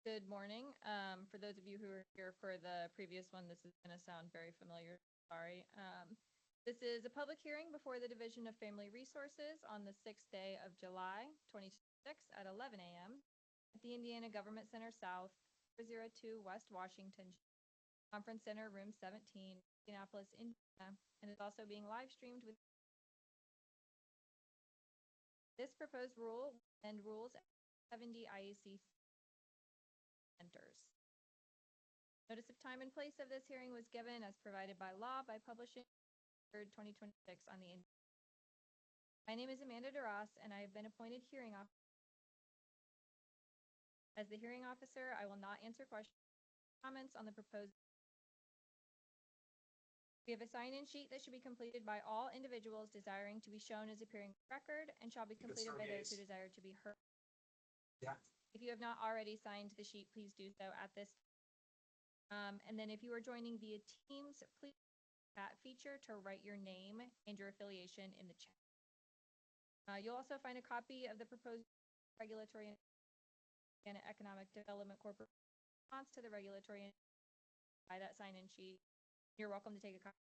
Good morning. For those of you who were here for the previous one, this is going to sound very familiar. Sorry. This is a public hearing before the Division of Family Resources on the 6th day of July, 2026 at 11 a.m. at the Indiana Government Center South, 402 West Washington, Conference Center, Room 17, Indianapolis, Indiana, and is also being live streamed with this proposed rule and rules 70 IAC enters. Notice of time and place of this hearing was given as provided by law by publishing 3rd, 2026 on the My name is Amanda DeRoss, and I have been appointed hearing officer. As the hearing officer, I will not answer questions or comments on the proposed. We have a sign-in sheet that should be completed by all individuals desiring to be shown as appearing record and shall be completed by those who desire to be heard. Yeah. If you have not already signed the sheet, please do so at this time. And then if you are joining via Teams, please use the chat feature to write your name and your affiliation in the chat. You'll also find a copy of the proposed regulatory and economic development corporate response to the regulatory by that sign-in sheet. You're welcome to take a copy.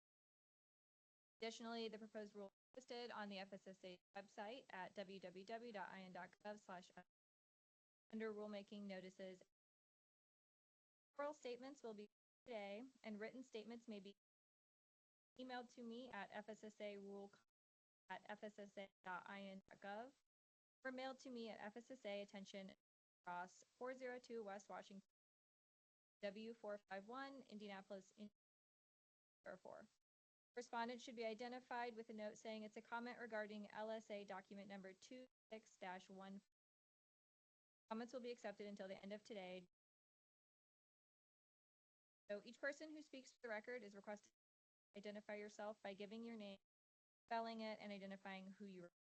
Additionally, the proposed rule is posted on the FSSA website at www.in.gov/. Under rulemaking notices, oral statements will be today, and written statements may be emailed to me at fssa.fssa.in.gov or mailed to me at FSSA Attention Cross 402 West Washington, W451, Indianapolis, Indiana 4. Respondent should be identified with a note saying it's a comment regarding LSA document number 26-1. Comments will be accepted until the end of today. So each person who speaks for the record is requested to identify yourself by giving your name, spelling it, and identifying who you are.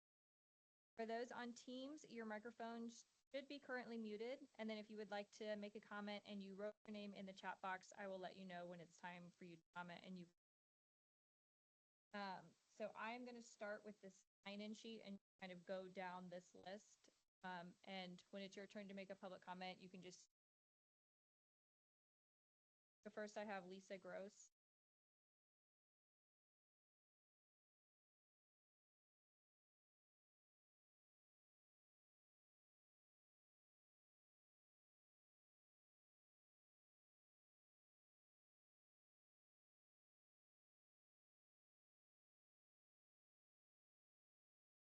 For those on Teams, your microphones should be currently muted. And then if you would like to make a comment and you wrote your name in the chat box, I will let you know when it's time for you to comment. And so I'm going to start with this sign-in sheet and kind of go down this list. And when it's your turn to make a public comment, you can just. So first I have Lisa Gross.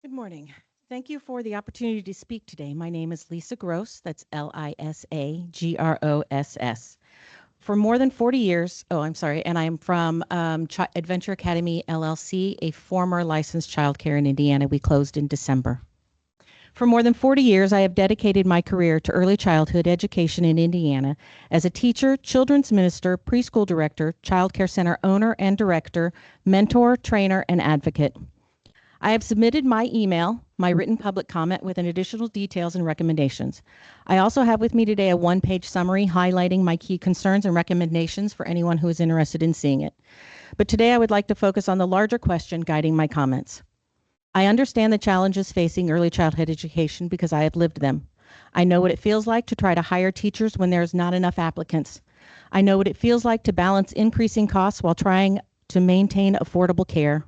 Good morning. Thank you for the opportunity to speak today. My name is Lisa Gross. That's Lisagross. For more than 40 years, and I'm from Adventure Academy LLC, a former licensed childcare in Indiana. We closed in December. For more than 40 years, I have dedicated my career to early childhood education in Indiana as a teacher, children's minister, preschool director, child care center owner and director, mentor, trainer, and advocate. I have submitted my email, my written public comment with an additional details and recommendations. I also have with me today a one-page summary highlighting my key concerns and recommendations for anyone who is interested in seeing it. But today I would like to focus on the larger question guiding my comments. I understand the challenges facing early childhood education because I have lived them. I know what it feels like to try to hire teachers when there's not enough applicants. I know what it feels like to balance increasing costs while trying to maintain affordable care.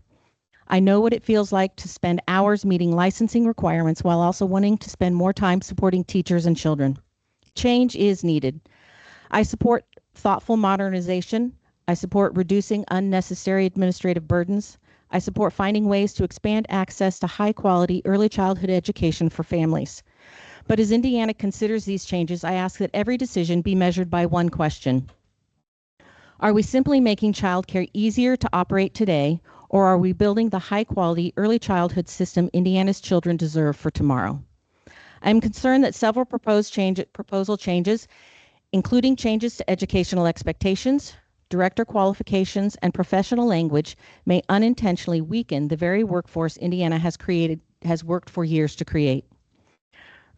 I know what it feels like to spend hours meeting licensing requirements while also wanting to spend more time supporting teachers and children. Change is needed. I support thoughtful modernization. I support reducing unnecessary administrative burdens. I support finding ways to expand access to high-quality early childhood education for families. But as Indiana considers these changes, I ask that every decision be measured by one question. Are we simply making childcare easier to operate today, or are we building the high-quality early childhood system Indiana's children deserve for tomorrow? I'm concerned that several proposal changes, including changes to educational expectations, director qualifications, and professional language, may unintentionally weaken the very workforce Indiana has worked for years to create.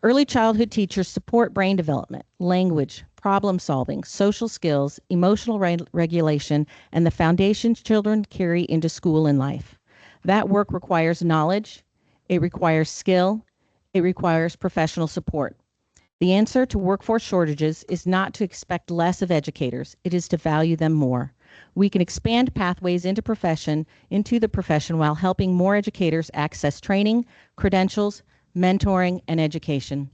Early childhood teachers support brain development, language, problem solving, social skills, emotional regulation, and the foundations children carry into school and life. That work requires knowledge, it requires skill, it requires professional support. The answer to workforce shortages is not to expect less of educators, it is to value them more. We can expand pathways into the profession while helping more educators access training, credentials, mentoring, and education.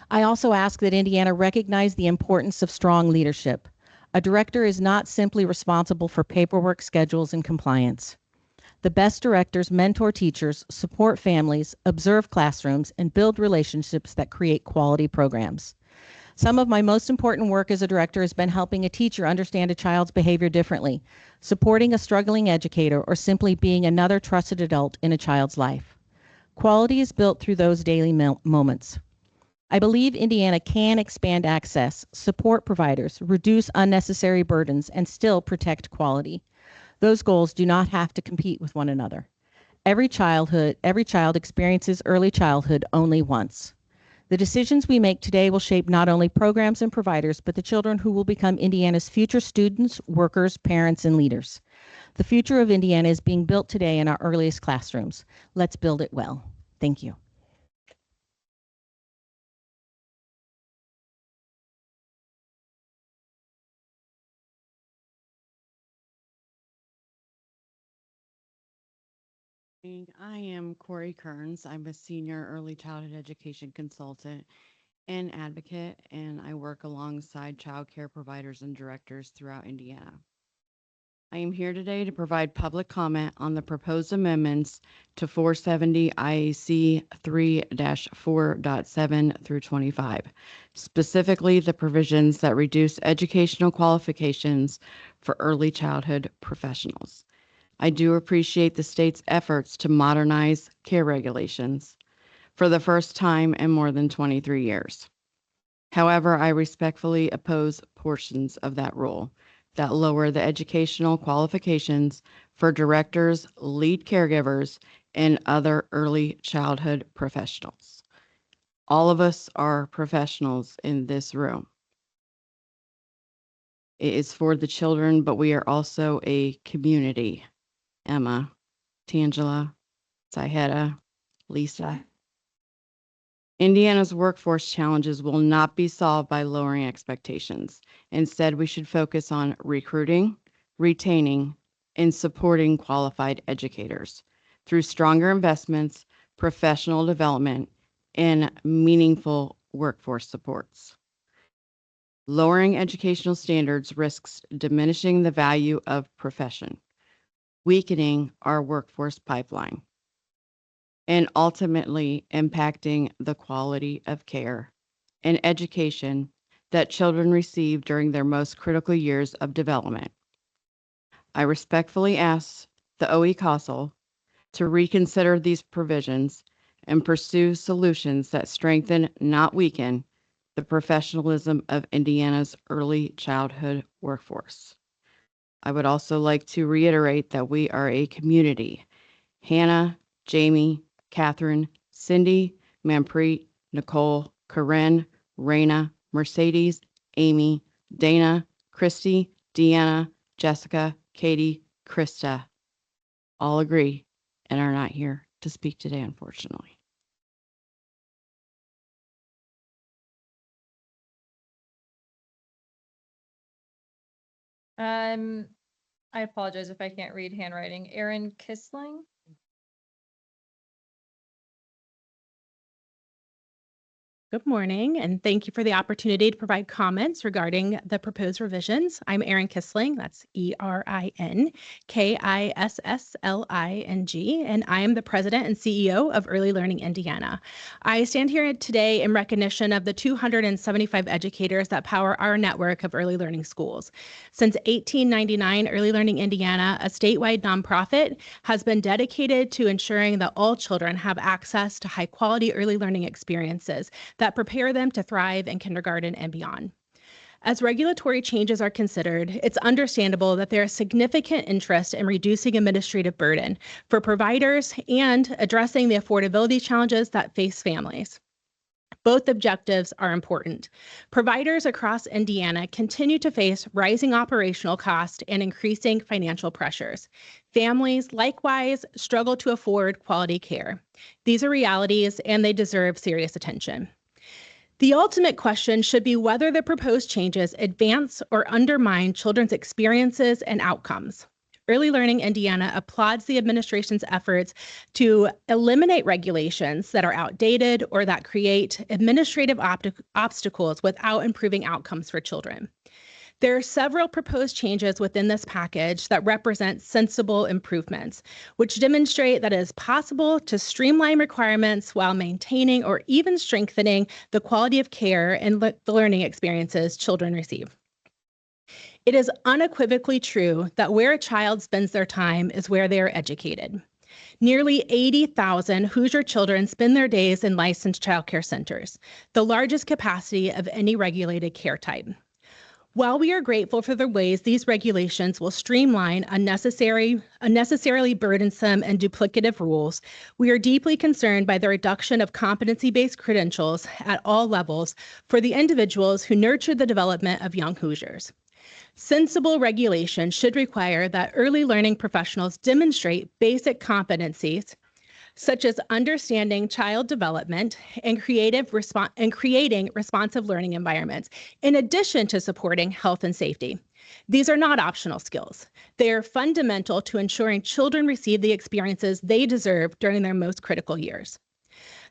I also ask that Indiana recognize the importance of strong leadership. A director is not simply responsible for paperwork, schedules, and compliance. The best directors mentor teachers, support families, observe classrooms, and build relationships that create quality programs. Some of my most important work as a director has been helping a teacher understand a child's behavior differently, supporting a struggling educator, or simply being another trusted adult in a child's life. Quality is built through those daily moments. I believe Indiana can expand access, support providers, reduce unnecessary burdens, and still protect quality. Those goals do not have to compete with one another. Every child experiences early childhood only once. The decisions we make today will shape not only programs and providers, but the children who will become Indiana's future students, workers, parents, and leaders. The future of Indiana is being built today in our earliest classrooms. Let's build it well. Thank you. I am Corey Kearns. I'm a senior early childhood education consultant and advocate, and I work alongside child care providers and directors throughout Indiana. I am here today to provide public comment on the proposed amendments to 470 IAC 3-4.7 through 25, specifically the provisions that reduce educational qualifications for early childhood professionals. I do appreciate the state's efforts to modernize care regulations for the first time in more than 23 years. However, I respectfully oppose portions of that rule that lower the educational qualifications for directors, lead caregivers, and other early childhood professionals. All of us are professionals in this room. It is for the children, but we are also a community. Emma, Tangela, Zaheda, Lisa. Indiana's workforce challenges will not be solved by lowering expectations. Instead, we should focus on recruiting, retaining, and supporting qualified educators through stronger investments, professional development, and meaningful workforce supports. Lowering educational standards risks diminishing the value of profession, weakening our workforce pipeline, and ultimately impacting the quality of care and education that children receive during their most critical years of development. I respectfully ask the OE Council to reconsider these provisions and pursue solutions that strengthen, not weaken, the professionalism of Indiana's early childhood workforce. I would also like to reiterate that we are a community. Hannah, Jamie, Catherine, Cindy, Manpreet, Nicole, Corinne, Raina, Mercedes, Amy, Dana, Christy, Deanna, Jessica, Katie, Krista all agree and are not here to speak today, unfortunately. I apologize if I can't read handwriting. Erin Kissling? Good morning, and thank you for the opportunity to provide comments regarding the proposed revisions. I'm Erin Kissling, that's ErinKissling, and I am the President and CEO of Early Learning Indiana. I stand here today in recognition of the 275 educators that power our network of early learning schools. Since 1899, Early Learning Indiana, a statewide nonprofit, has been dedicated to ensuring that all children have access to high-quality early learning experiences that prepare them to thrive in kindergarten and beyond. As regulatory changes are considered, it's understandable that there is significant interest in reducing administrative burden for providers and addressing the affordability challenges that face families. Both objectives are important. Providers across Indiana continue to face rising operational costs and increasing financial pressures. Families, likewise, struggle to afford quality care. These are realities, and they deserve serious attention. The ultimate question should be whether the proposed changes advance or undermine children's experiences and outcomes. Early Learning Indiana applauds the administration's efforts to eliminate regulations that are outdated or that create administrative obstacles without improving outcomes for children. There are several proposed changes within this package that represent sensible improvements, which demonstrate that it is possible to streamline requirements while maintaining or even strengthening the quality of care and the learning experiences children receive. It is unequivocally true that where a child spends their time is where they are educated. Nearly 80,000 Hoosier children spend their days in licensed childcare centers, the largest capacity of any regulated care type. While we are grateful for the ways these regulations will streamline unnecessarily burdensome and duplicative rules, we are deeply concerned by the reduction of competency-based credentials at all levels for the individuals who nurture the development of young Hoosiers. Sensible regulation should require that early learning professionals demonstrate basic competencies such as understanding child development and creating responsive learning environments, in addition to supporting health and safety. These are not optional skills. They are fundamental to ensuring children receive the experiences they deserve during their most critical years.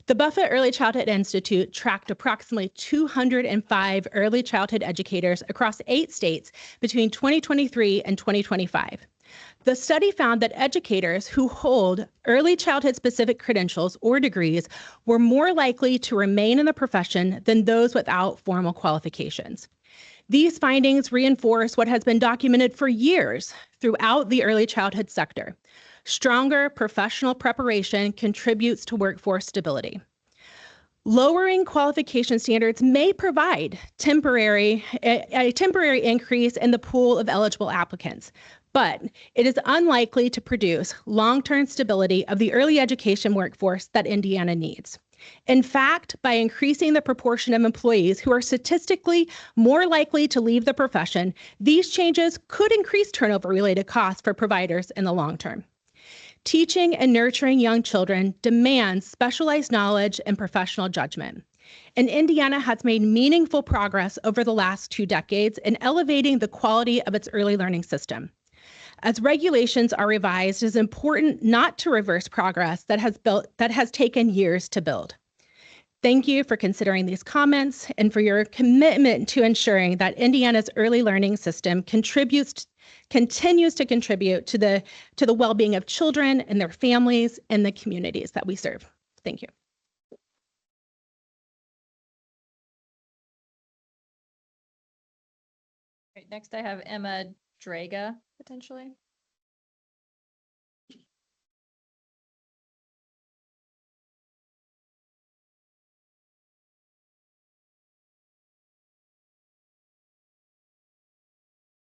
The Buffett Early Childhood Institute tracked approximately 205 early childhood educators across 8 states between 2023 and 2025. The study found that educators who hold early childhood specific credentials or degrees were more likely to remain in the profession than those without formal qualifications. These findings reinforce what has been documented for years throughout the early childhood sector. Stronger professional preparation contributes to workforce stability. Lowering qualification standards may provide a temporary increase in the pool of eligible applicants, but it is unlikely to produce long-term stability of the early education workforce that Indiana needs. In fact, by increasing the proportion of employees who are statistically more likely to leave the profession, these changes could increase turnover-related costs for providers in the long term. Teaching and nurturing young children demands specialized knowledge and professional judgment. And Indiana has made meaningful progress over the last 2 decades in elevating the quality of its early learning system. As regulations are revised, it is important not to reverse progress that has taken years to build. Thank you for considering these comments and for your commitment to ensuring that Indiana's early learning system continues to contribute to the well-being of children and their families and the communities that we serve. Thank you. Right, next I have Emma Draga, potentially.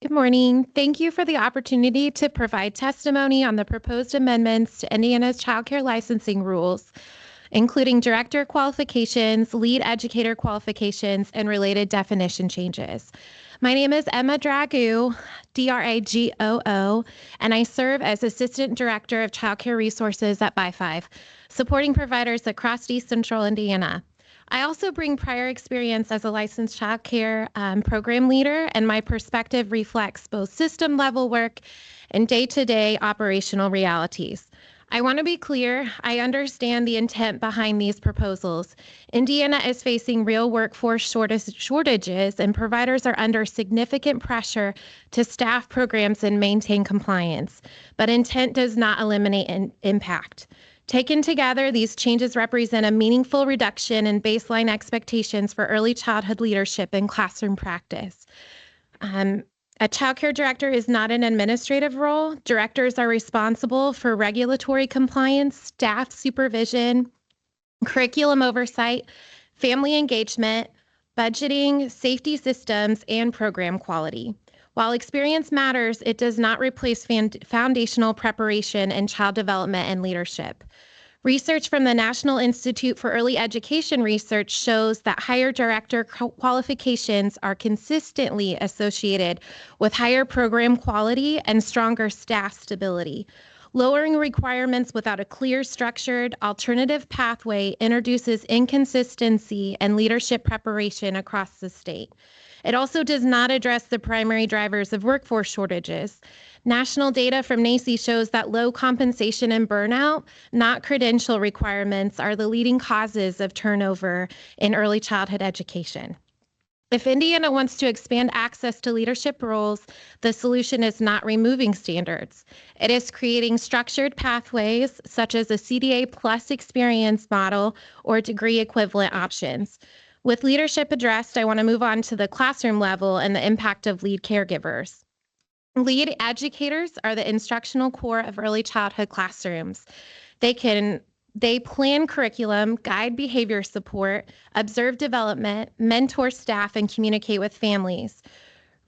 Good morning. Thank you for the opportunity to provide testimony on the proposed amendments to Indiana's childcare licensing rules, including director qualifications, lead educator qualifications, and related definition changes. My name is Emma Dragoo, Dragoo, and I serve as Assistant Director of Childcare Resources at Bi-5, supporting providers across East Central Indiana. I also bring prior experience as a licensed child care program leader, and my perspective reflects both system-level work and day-to-day operational realities. I want to be clear, I understand the intent behind these proposals. Indiana is facing real workforce shortages, and providers are under significant pressure to staff programs and maintain compliance, but intent does not eliminate impact. Taken together, these changes represent a meaningful reduction in baseline expectations for early childhood leadership and classroom practice. A childcare director is not an administrative role. Directors are responsible for regulatory compliance, staff supervision, curriculum oversight, family engagement, budgeting, safety systems, and program quality. While experience matters, it does not replace foundational preparation in child development and leadership. Research from the National Institute for Early Education Research shows that higher director qualifications are consistently associated with higher program quality and stronger staff stability. Lowering requirements without a clear, structured, alternative pathway introduces inconsistency and leadership preparation across the state. It also does not address the primary drivers of workforce shortages. National data from NACCE shows that low compensation and burnout, not credential requirements, are the leading causes of turnover in early childhood education. If Indiana wants to expand access to leadership roles, the solution is not removing standards. It is creating structured pathways such as a CDA plus experience model or degree equivalent options. With leadership addressed, I want to move on to the classroom level and the impact of lead caregivers. Lead educators are the instructional core of early childhood classrooms. They plan curriculum, guide behavior support, observe development, mentor staff, and communicate with families.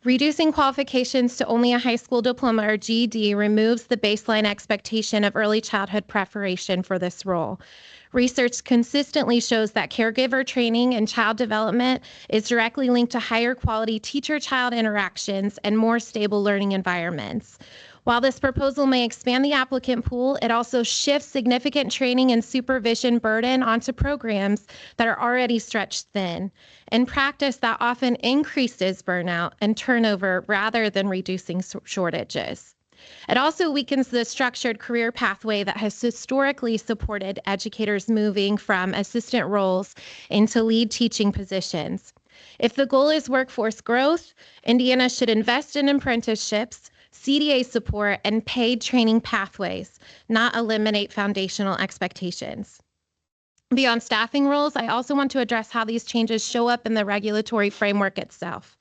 Reducing qualifications to only a high school diploma or GED removes the baseline expectation of early childhood preparation for this role. Research consistently shows that caregiver training and child development is directly linked to higher quality teacher-child interactions and more stable learning environments. While this proposal may expand the applicant pool, it also shifts significant training and supervision burden onto programs that are already stretched thin. In practice, that often increases burnout and turnover rather than reducing shortages. It also weakens the structured career pathway that has historically supported educators moving from assistant roles into lead teaching positions. If the goal is workforce growth, Indiana should invest in apprenticeships, CDA support, and paid training pathways, not eliminate foundational expectations. Beyond staffing roles, I also want to address how these changes show up in the regulatory framework itself.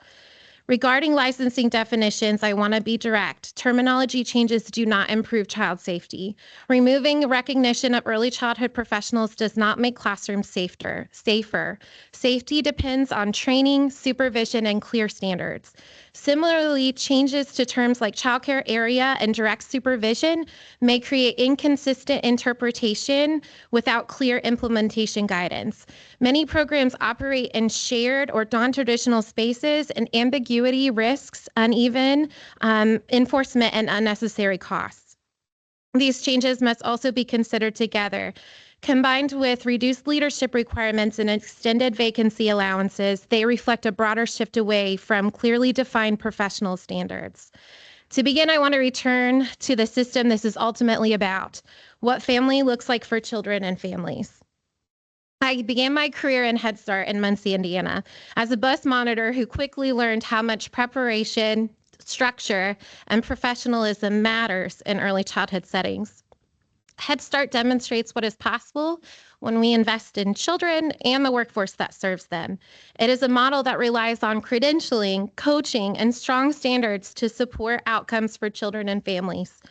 Regarding licensing definitions, I want to be direct. Terminology changes do not improve child safety. Removing recognition of early childhood professionals does not make classrooms safer. Safety depends on training, supervision, and clear standards. Similarly, changes to terms like childcare area and direct supervision may create inconsistent interpretation without clear implementation guidance. Many programs operate in shared or non-traditional spaces, and ambiguity risks uneven enforcement and unnecessary costs. These changes must also be considered together. Combined with reduced leadership requirements and extended vacancy allowances, they reflect a broader shift away from clearly defined professional standards. To begin, I want to return to the system this is ultimately about, what family looks like for children and families. I began my career in Head Start in Muncie, Indiana, as a bus monitor who quickly learned how much preparation, structure, and professionalism matters in early childhood settings. Head Start demonstrates what is possible when we invest in children and the workforce that serves them. It is a model that relies on credentialing, coaching, and strong standards to support outcomes for children and families.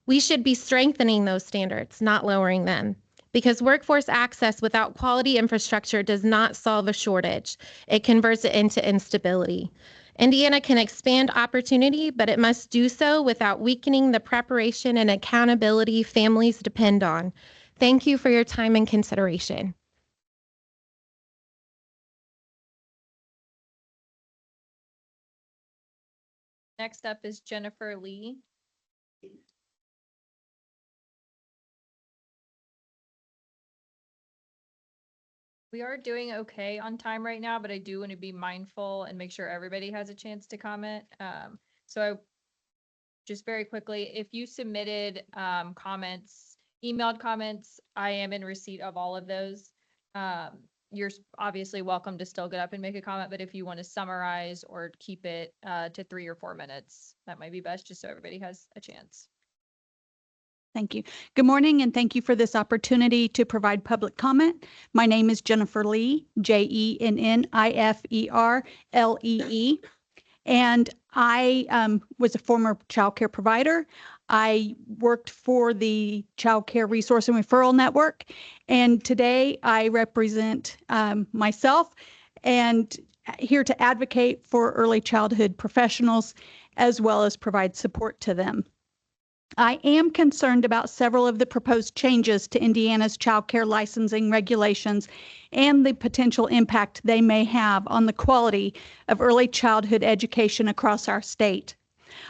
We should be strengthening those standards, not lowering them, because workforce access without quality infrastructure does not solve a shortage. It converts it into instability. Indiana can expand opportunity, but it must do so without weakening the preparation and accountability families depend on. Thank you for your time and consideration. Next up is Jennifer Lee. We are doing okay on time right now, but I do want to be mindful and make sure everybody has a chance to comment. So just very quickly, if you submitted comments, emailed comments, I am in receipt of all of those. You're obviously welcome to still get up and make a comment, but if you want to summarize or keep it to 3 or 4 minutes, that might be best, just so everybody has a chance. Thank you. Good morning, and thank you for this opportunity to provide public comment. My name is Jennifer Lee, Jenniferlee, and I was a former child care provider. I worked for the Child Care Resource and Referral Network, and today I represent myself and here to advocate for early childhood professionals as well as provide support to them. I am concerned about several of the proposed changes to Indiana's child care licensing regulations and the potential impact they may have on the quality of early childhood education across our state.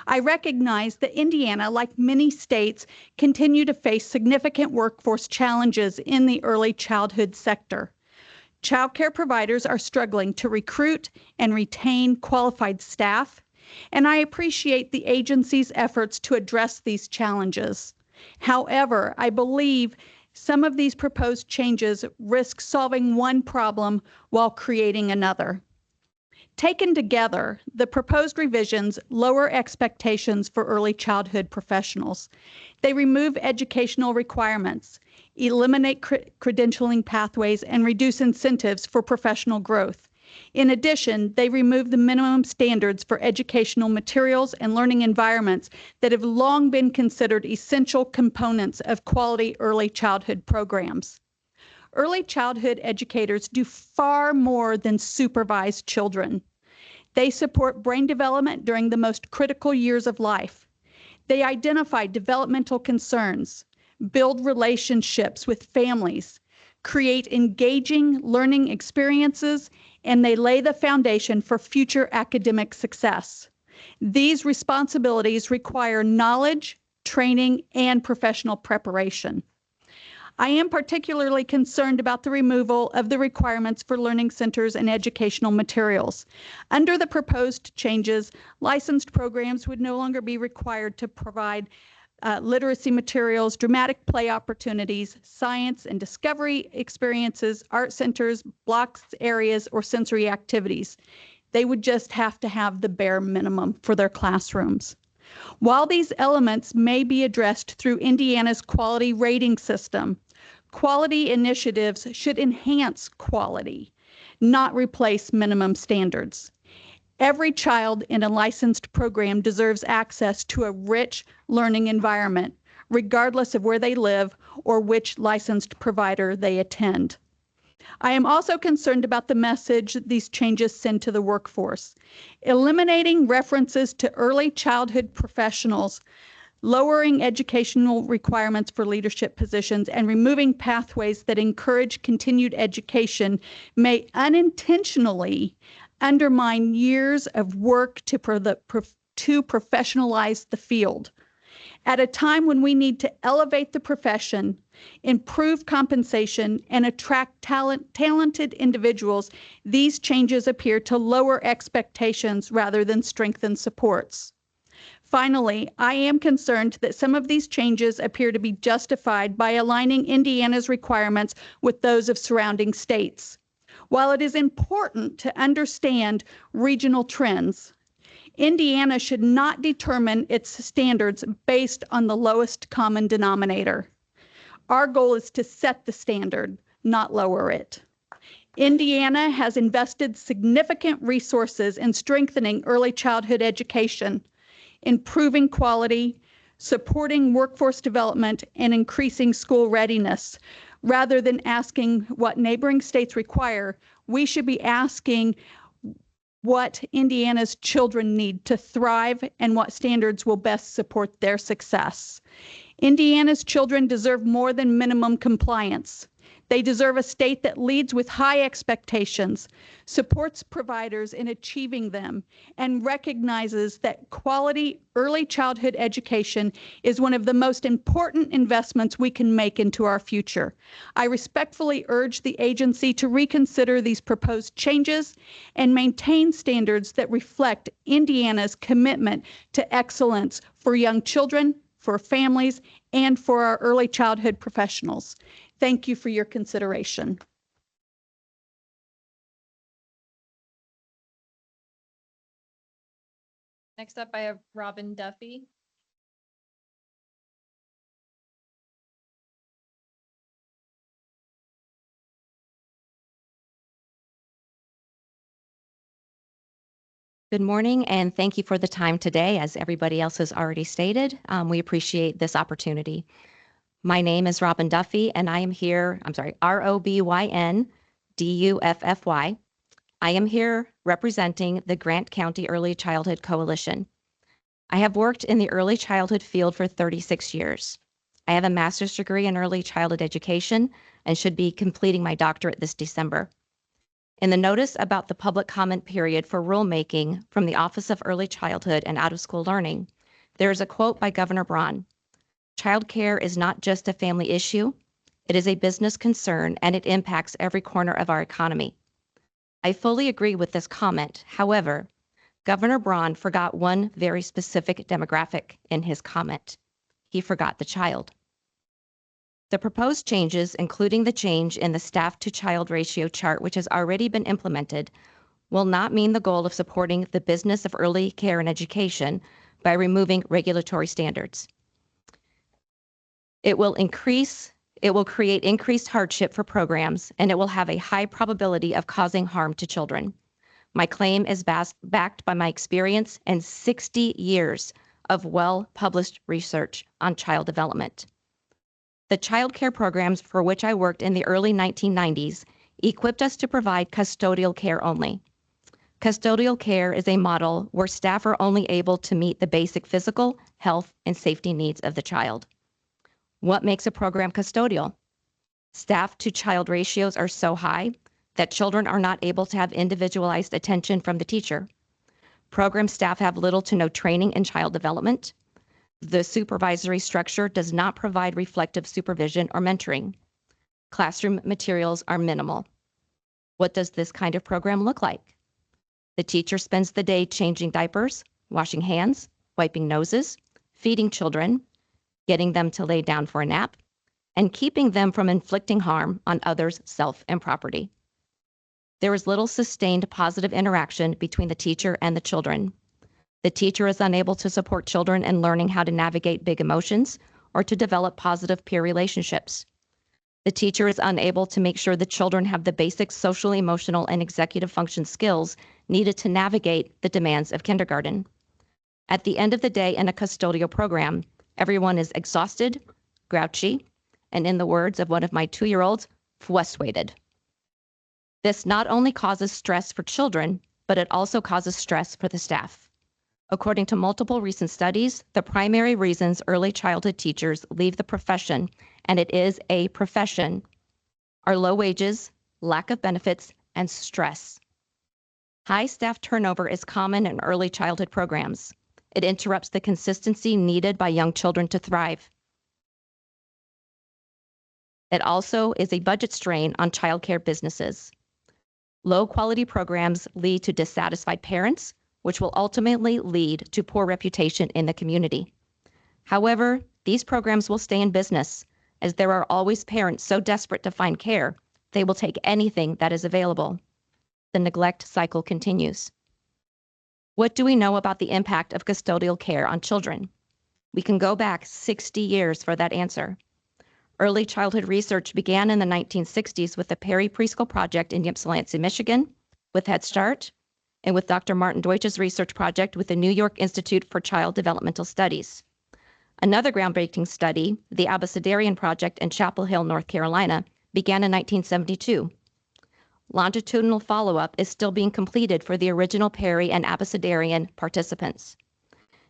I recognize that Indiana, like many states, continue to face significant workforce challenges in the early childhood sector. Child care providers are struggling to recruit and retain qualified staff, and I appreciate the agency's efforts to address these challenges. However, I believe some of these proposed changes risk solving one problem while creating another. Taken together, the proposed revisions lower expectations for early childhood professionals. They remove educational requirements, eliminate credentialing pathways, and reduce incentives for professional growth. In addition, they remove the minimum standards for educational materials and learning environments that have long been considered essential components of quality early childhood programs. Early childhood educators do far more than supervise children. They support brain development during the most critical years of life. They identify developmental concerns, build relationships with families, create engaging learning experiences, and they lay the foundation for future academic success. These responsibilities require knowledge, training, and professional preparation. I am particularly concerned about the removal of the requirements for learning centers and educational materials. Under the proposed changes, licensed programs would no longer be required to provide literacy materials, dramatic play opportunities, science and discovery experiences, art centers, blocks areas, or sensory activities. They would just have to have the bare minimum for their classrooms. While these elements may be addressed through Indiana's quality rating system, quality initiatives should enhance quality, not replace minimum standards. Every child in a licensed program deserves access to a rich learning environment, regardless of where they live or which licensed provider they attend. I am also concerned about the message these changes send to the workforce. Eliminating references to early childhood professionals, lowering educational requirements for leadership positions, and removing pathways that encourage continued education may unintentionally undermine years of work to professionalize the field. At a time when we need to elevate the profession, improve compensation, and attract talented individuals, these changes appear to lower expectations rather than strengthen supports. Finally, I am concerned that some of these changes appear to be justified by aligning Indiana's requirements with those of surrounding states. While it is important to understand regional trends, Indiana should not determine its standards based on the lowest common denominator. Our goal is to set the standard, not lower it. Indiana has invested significant resources in strengthening early childhood education, improving quality, supporting workforce development, and increasing school readiness. Rather than asking what neighboring states require, we should be asking what Indiana's children need to thrive and what standards will best support their success. Indiana's children deserve more than minimum compliance. They deserve a state that leads with high expectations, supports providers in achieving them, and recognizes that quality early childhood education is one of the most important investments we can make into our future. I respectfully urge the agency to reconsider these proposed changes and maintain standards that reflect Indiana's commitment to excellence for young children, for families, and for our early childhood professionals. Thank you for your consideration. Next up, I have Robin Duffy. Good morning, and thank you for the time today. As everybody else has already stated, we appreciate this opportunity. My name is Robin Duffy, and I am here, Robyn Duffy. I am here representing the Grant County Early Childhood Coalition. I have worked in the early childhood field for 36 years. I have a master's degree in early childhood education and should be completing my doctorate this December. In the notice about the public comment period for rulemaking from the Office of Early Childhood and Out-of-School Learning, there is a quote by Governor Braun. "Childcare is not just a family issue, it is a business concern and it impacts every corner of our economy." I fully agree with this comment. However, Governor Braun forgot one very specific demographic in his comment. He forgot the child. The proposed changes, including the change in the staff-to-child ratio chart, which has already been implemented, will not mean the goal of supporting the business of early care and education by removing regulatory standards. It will create increased hardship for programs, and it will have a high probability of causing harm to children. My claim is backed by my experience and 60 years of well-published research on child development. The child care programs for which I worked in the early 1990s equipped us to provide custodial care only. Custodial care is a model where staff are only able to meet the basic physical, health, and safety needs of the child. What makes a program custodial? Staff-to-child ratios are so high that children are not able to have individualized attention from the teacher. Program staff have little to no training in child development. The supervisory structure does not provide reflective supervision or mentoring. Classroom materials are minimal. What does this kind of program look like? The teacher spends the day changing diapers, washing hands, wiping noses, feeding children, getting them to lay down for a nap, and keeping them from inflicting harm on others' self and property. There is little sustained positive interaction between the teacher and the children. The teacher is unable to support children in learning how to navigate big emotions or to develop positive peer relationships. The teacher is unable to make sure the children have the basic social, emotional, and executive function skills needed to navigate the demands of kindergarten. At the end of the day in a custodial program, everyone is exhausted, grouchy, and in the words of one of my 2-year-olds, frustrated. This not only causes stress for children, but it also causes stress for the staff. According to multiple recent studies, the primary reasons early childhood teachers leave the profession, and it is a profession, are low wages, lack of benefits, and stress. High staff turnover is common in early childhood programs. It interrupts the consistency needed by young children to thrive. It also is a budget strain on childcare businesses. Low quality programs lead to dissatisfied parents, which will ultimately lead to poor reputation in the community. However, these programs will stay in business, as there are always parents so desperate to find care, they will take anything that is available. The neglect cycle continues. What do we know about the impact of custodial care on children? We can go back 60 years for that answer. Early childhood research began in the 1960s with the Perry Preschool Project in Ypsilanti, Michigan, with Head Start, and with Dr. Martin Deutsch's research project with the New York Institute for Child Developmental Studies. Another groundbreaking study, the Abecedarian Project in Chapel Hill, North Carolina, began in 1972. Longitudinal follow-up is still being completed for the original Perry and Abecedarian participants.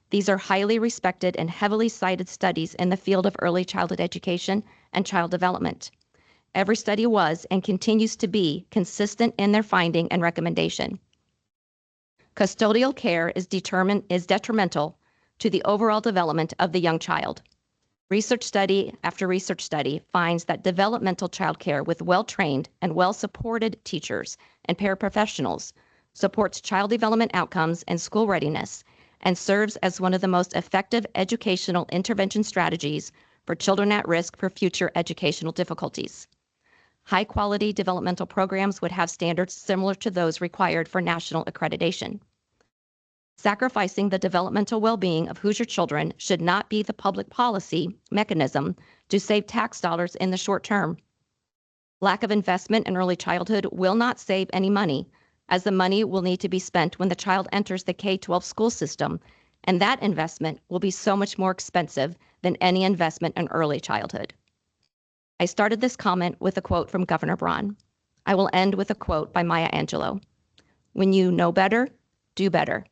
These are highly respected and heavily cited studies in the field of early childhood education and child development. Every study was and continues to be consistent in their finding and recommendation. Custodial care is detrimental to the overall development of the young child. Research study after research study finds that developmental child care with well-trained and well-supported teachers and paraprofessionals supports child development outcomes and school readiness and serves as one of the most effective educational intervention strategies for children at risk for future educational difficulties. High-quality developmental programs would have standards similar to those required for national accreditation. Sacrificing the developmental well-being of Hoosier children should not be the public policy mechanism to save tax dollars in the short term. Lack of investment in early childhood will not save any money, as the money will need to be spent when the child enters the K-12 school system, and that investment will be so much more expensive than any investment in early childhood. I started this comment with a quote from Governor Braun. I will end with a quote by Maya Angelou. When you know better, do better.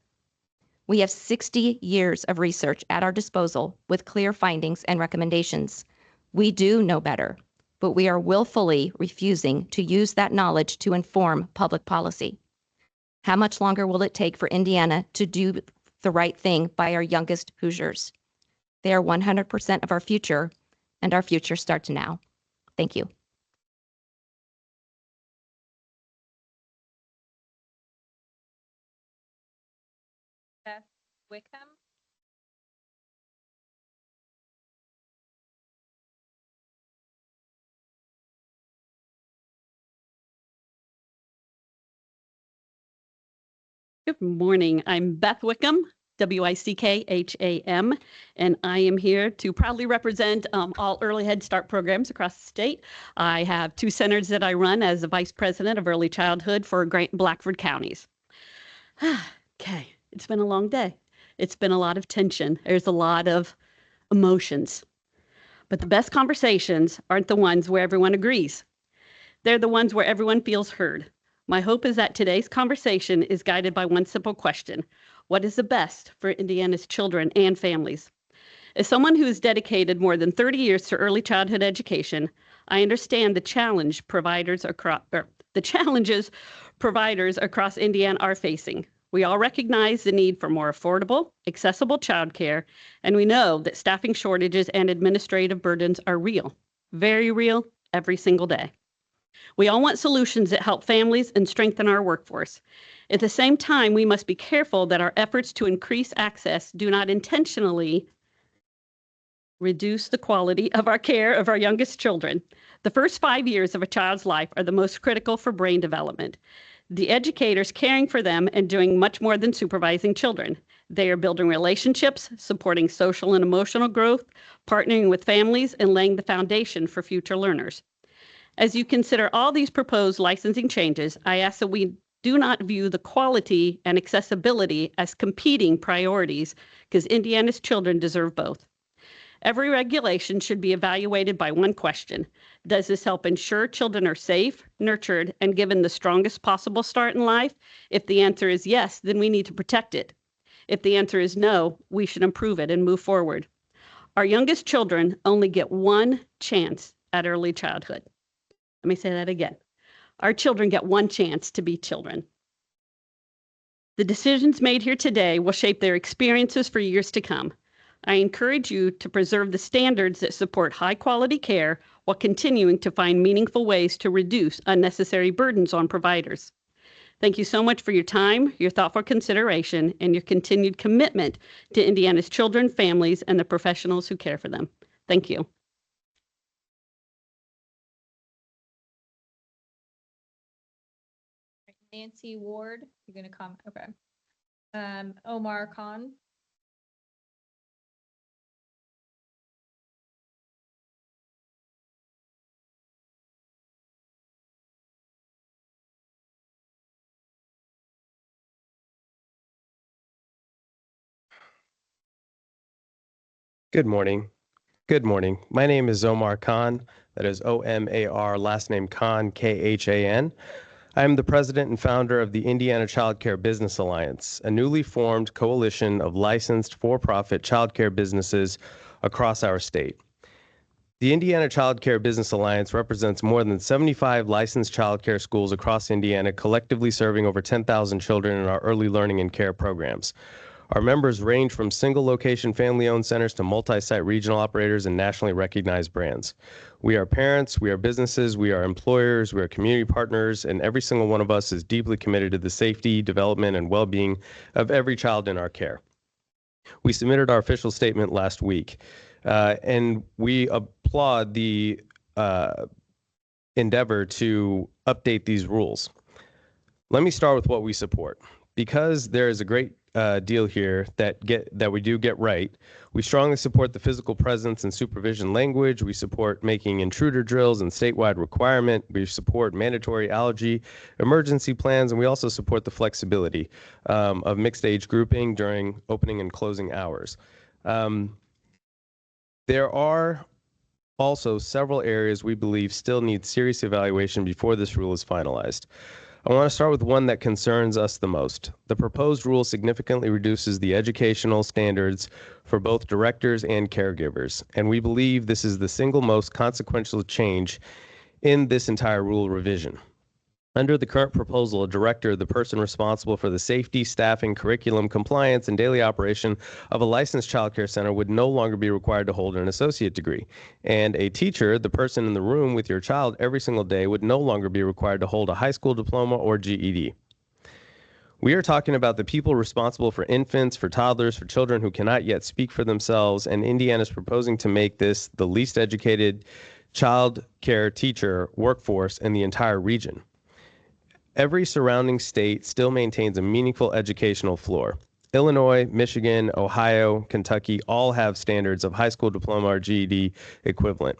We have 60 years of research at our disposal with clear findings and recommendations. We do know better. but we are willfully refusing to use that knowledge to inform public policy. How much longer will it take for Indiana to do the right thing by our youngest Hoosiers? They are 100% of our future, and our future starts now. Thank you. Beth Wickham. Good morning. I'm Beth Wickham, Wickham, and I am here to proudly represent all early Head Start programs across the state. I have 2 centers that I run as the Vice President of Early Childhood for Grant and Blackford counties. Okay, it's been a long day. It's been a lot of tension. There's a lot of emotions. But the best conversations aren't the ones where everyone agrees. They're the ones where everyone feels heard. My hope is that today's conversation is guided by one simple question: what is the best for Indiana's children and families? As someone who has dedicated more than 30 years to early childhood education, I understand the challenges providers across Indiana are facing. We all recognize the need for more affordable, accessible childcare, and we know that staffing shortages and administrative burdens are real, very real, every single day. We all want solutions that help families and strengthen our workforce. At the same time, we must be careful that our efforts to increase access do not intentionally reduce the quality of our care of our youngest children. The first 5 years of a child's life are the most critical for brain development. The educators caring for them and doing much more than supervising children. They are building relationships, supporting social and emotional growth, partnering with families, and laying the foundation for future learners. As you consider all these proposed licensing changes, I ask that we do not view the quality and accessibility as competing priorities, because Indiana's children deserve both. Every regulation should be evaluated by one question: does this help ensure children are safe, nurtured, and given the strongest possible start in life? If the answer is yes, then we need to protect it. If the answer is no, we should improve it and move forward. Our youngest children only get one chance at early childhood. Let me say that again. Our children get one chance to be children. The decisions made here today will shape their experiences for years to come. I encourage you to preserve the standards that support high-quality care while continuing to find meaningful ways to reduce unnecessary burdens on providers. Thank you so much for your time, your thoughtful consideration, and your continued commitment to Indiana's children, families, and the professionals who care for them. Thank you. Nancy Ward, you're gonna come, okay. Omar Khan. Good morning. Good morning. My name is Omar Khan. That is O-M-A-R, last name Khan, K-H-A-N. I am the president and founder of the Indiana Child Care Business Alliance, a newly formed coalition of licensed for-profit child care businesses across our state. The Indiana Child Care Business Alliance represents more than 75 licensed child care schools across Indiana, collectively serving over 10,000 children in our early learning and care programs. Our members range from single-location family-owned centers to multi-site regional operators and nationally recognized brands. We are parents, we are businesses, we are employers, we are community partners, and every single one of us is deeply committed to the safety, development, and well-being of every child in our care. We submitted our official statement last week, and we applaud the endeavor to update these rules. Let me start with what we support. Because there is a great deal here that we do get right, we strongly support the physical presence and supervision language. We support making intruder drills and statewide requirement. We support mandatory allergy emergency plans, and we also support the flexibility of mixed age grouping during opening and closing hours. There are also several areas we believe still need serious evaluation before this rule is finalized. I want to start with one that concerns us the most. The proposed rule significantly reduces the educational standards for both directors and caregivers, and we believe this is the single most consequential change in this entire rule revision. Under the current proposal, a director, the person responsible for the safety, staffing, curriculum, compliance, and daily operation of a licensed child care center would no longer be required to hold an associate degree. And a teacher, the person in the room with your child every single day, would no longer be required to hold a high school diploma or GED. We are talking about the people responsible for infants, for toddlers, for children who cannot yet speak for themselves, and Indiana is proposing to make this the least educated child care teacher workforce in the entire region. Every surrounding state still maintains a meaningful educational floor. Illinois, Michigan, Ohio, Kentucky all have standards of high school diploma or GED equivalent.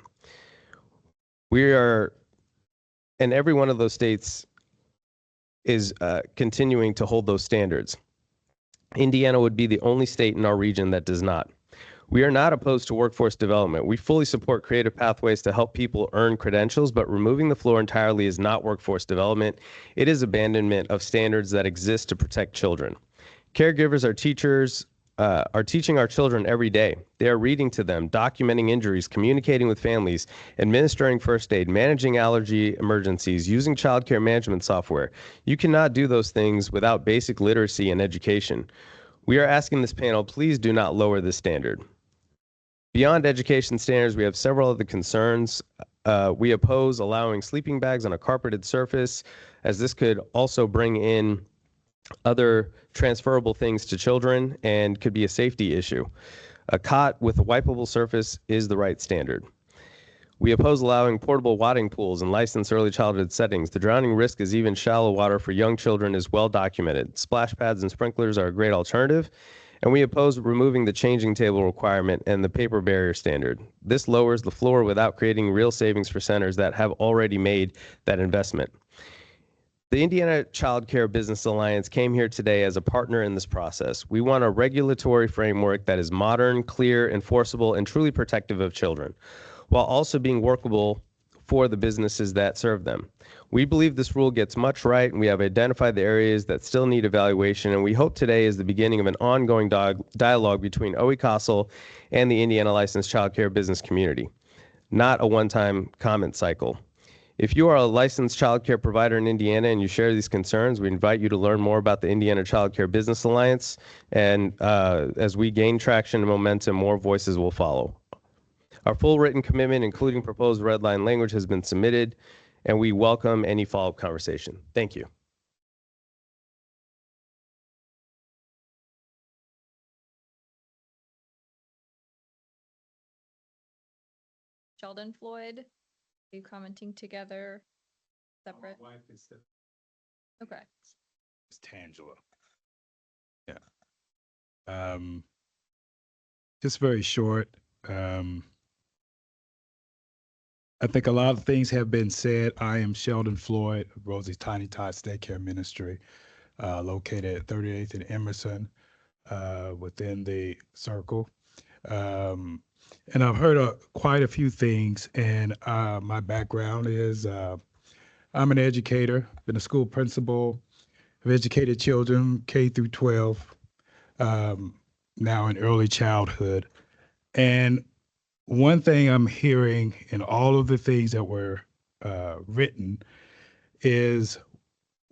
And every one of those states is continuing to hold those standards. Indiana would be the only state in our region that does not. We are not opposed to workforce development. We fully support creative pathways to help people earn credentials, but removing the floor entirely is not workforce development. It is abandonment of standards that exist to protect children. Caregivers are teaching our children every day. They are reading to them, documenting injuries, communicating with families, administering first aid, managing allergy emergencies, using child care management software. You cannot do those things without basic literacy and education. We are asking this panel, please do not lower this standard. Beyond education standards, we have several other concerns. We oppose allowing sleeping bags on a carpeted surface, as this could also bring in other transferable things to children and could be a safety issue. A cot with a wipeable surface is the right standard. We oppose allowing portable wading pools in licensed early childhood settings. The drowning risk is even shallow water for young children is well documented. Splash pads and sprinklers are a great alternative. And we oppose removing the changing table requirement and the paper barrier standard. This lowers the floor without creating real savings for centers that have already made that investment. The Indiana Child Care Business Alliance came here today as a partner in this process. We want a regulatory framework that is modern, clear, enforceable, and truly protective of children, while also being workable for the businesses that serve them. We believe this rule gets much right, and we have identified the areas that still need evaluation, and we hope today is the beginning of an ongoing dialogue between OE CASEL and the Indiana licensed child care business community, not a one-time comment cycle. If you are a licensed child care provider in Indiana and you share these concerns, we invite you to learn more about the Indiana Child Care Business Alliance, and as we gain traction and momentum, more voices will follow. Our full written commitment, including proposed red line language, has been submitted, and we welcome any follow-up conversation. Thank you. Sheldon Floyd, are you commenting together? Separate? My wife is Okay. Tangela. Yeah. Just very short. I think a lot of things have been said. I am Sheldon Floyd of Rosie's Tiny Tots Daycare Ministry, located at 38th and Emerson, within the circle. And I've heard quite a few things, and my background is I'm an educator, been a school principal, I've educated children K through 12, now in early childhood. And one thing I'm hearing in all of the things that were written is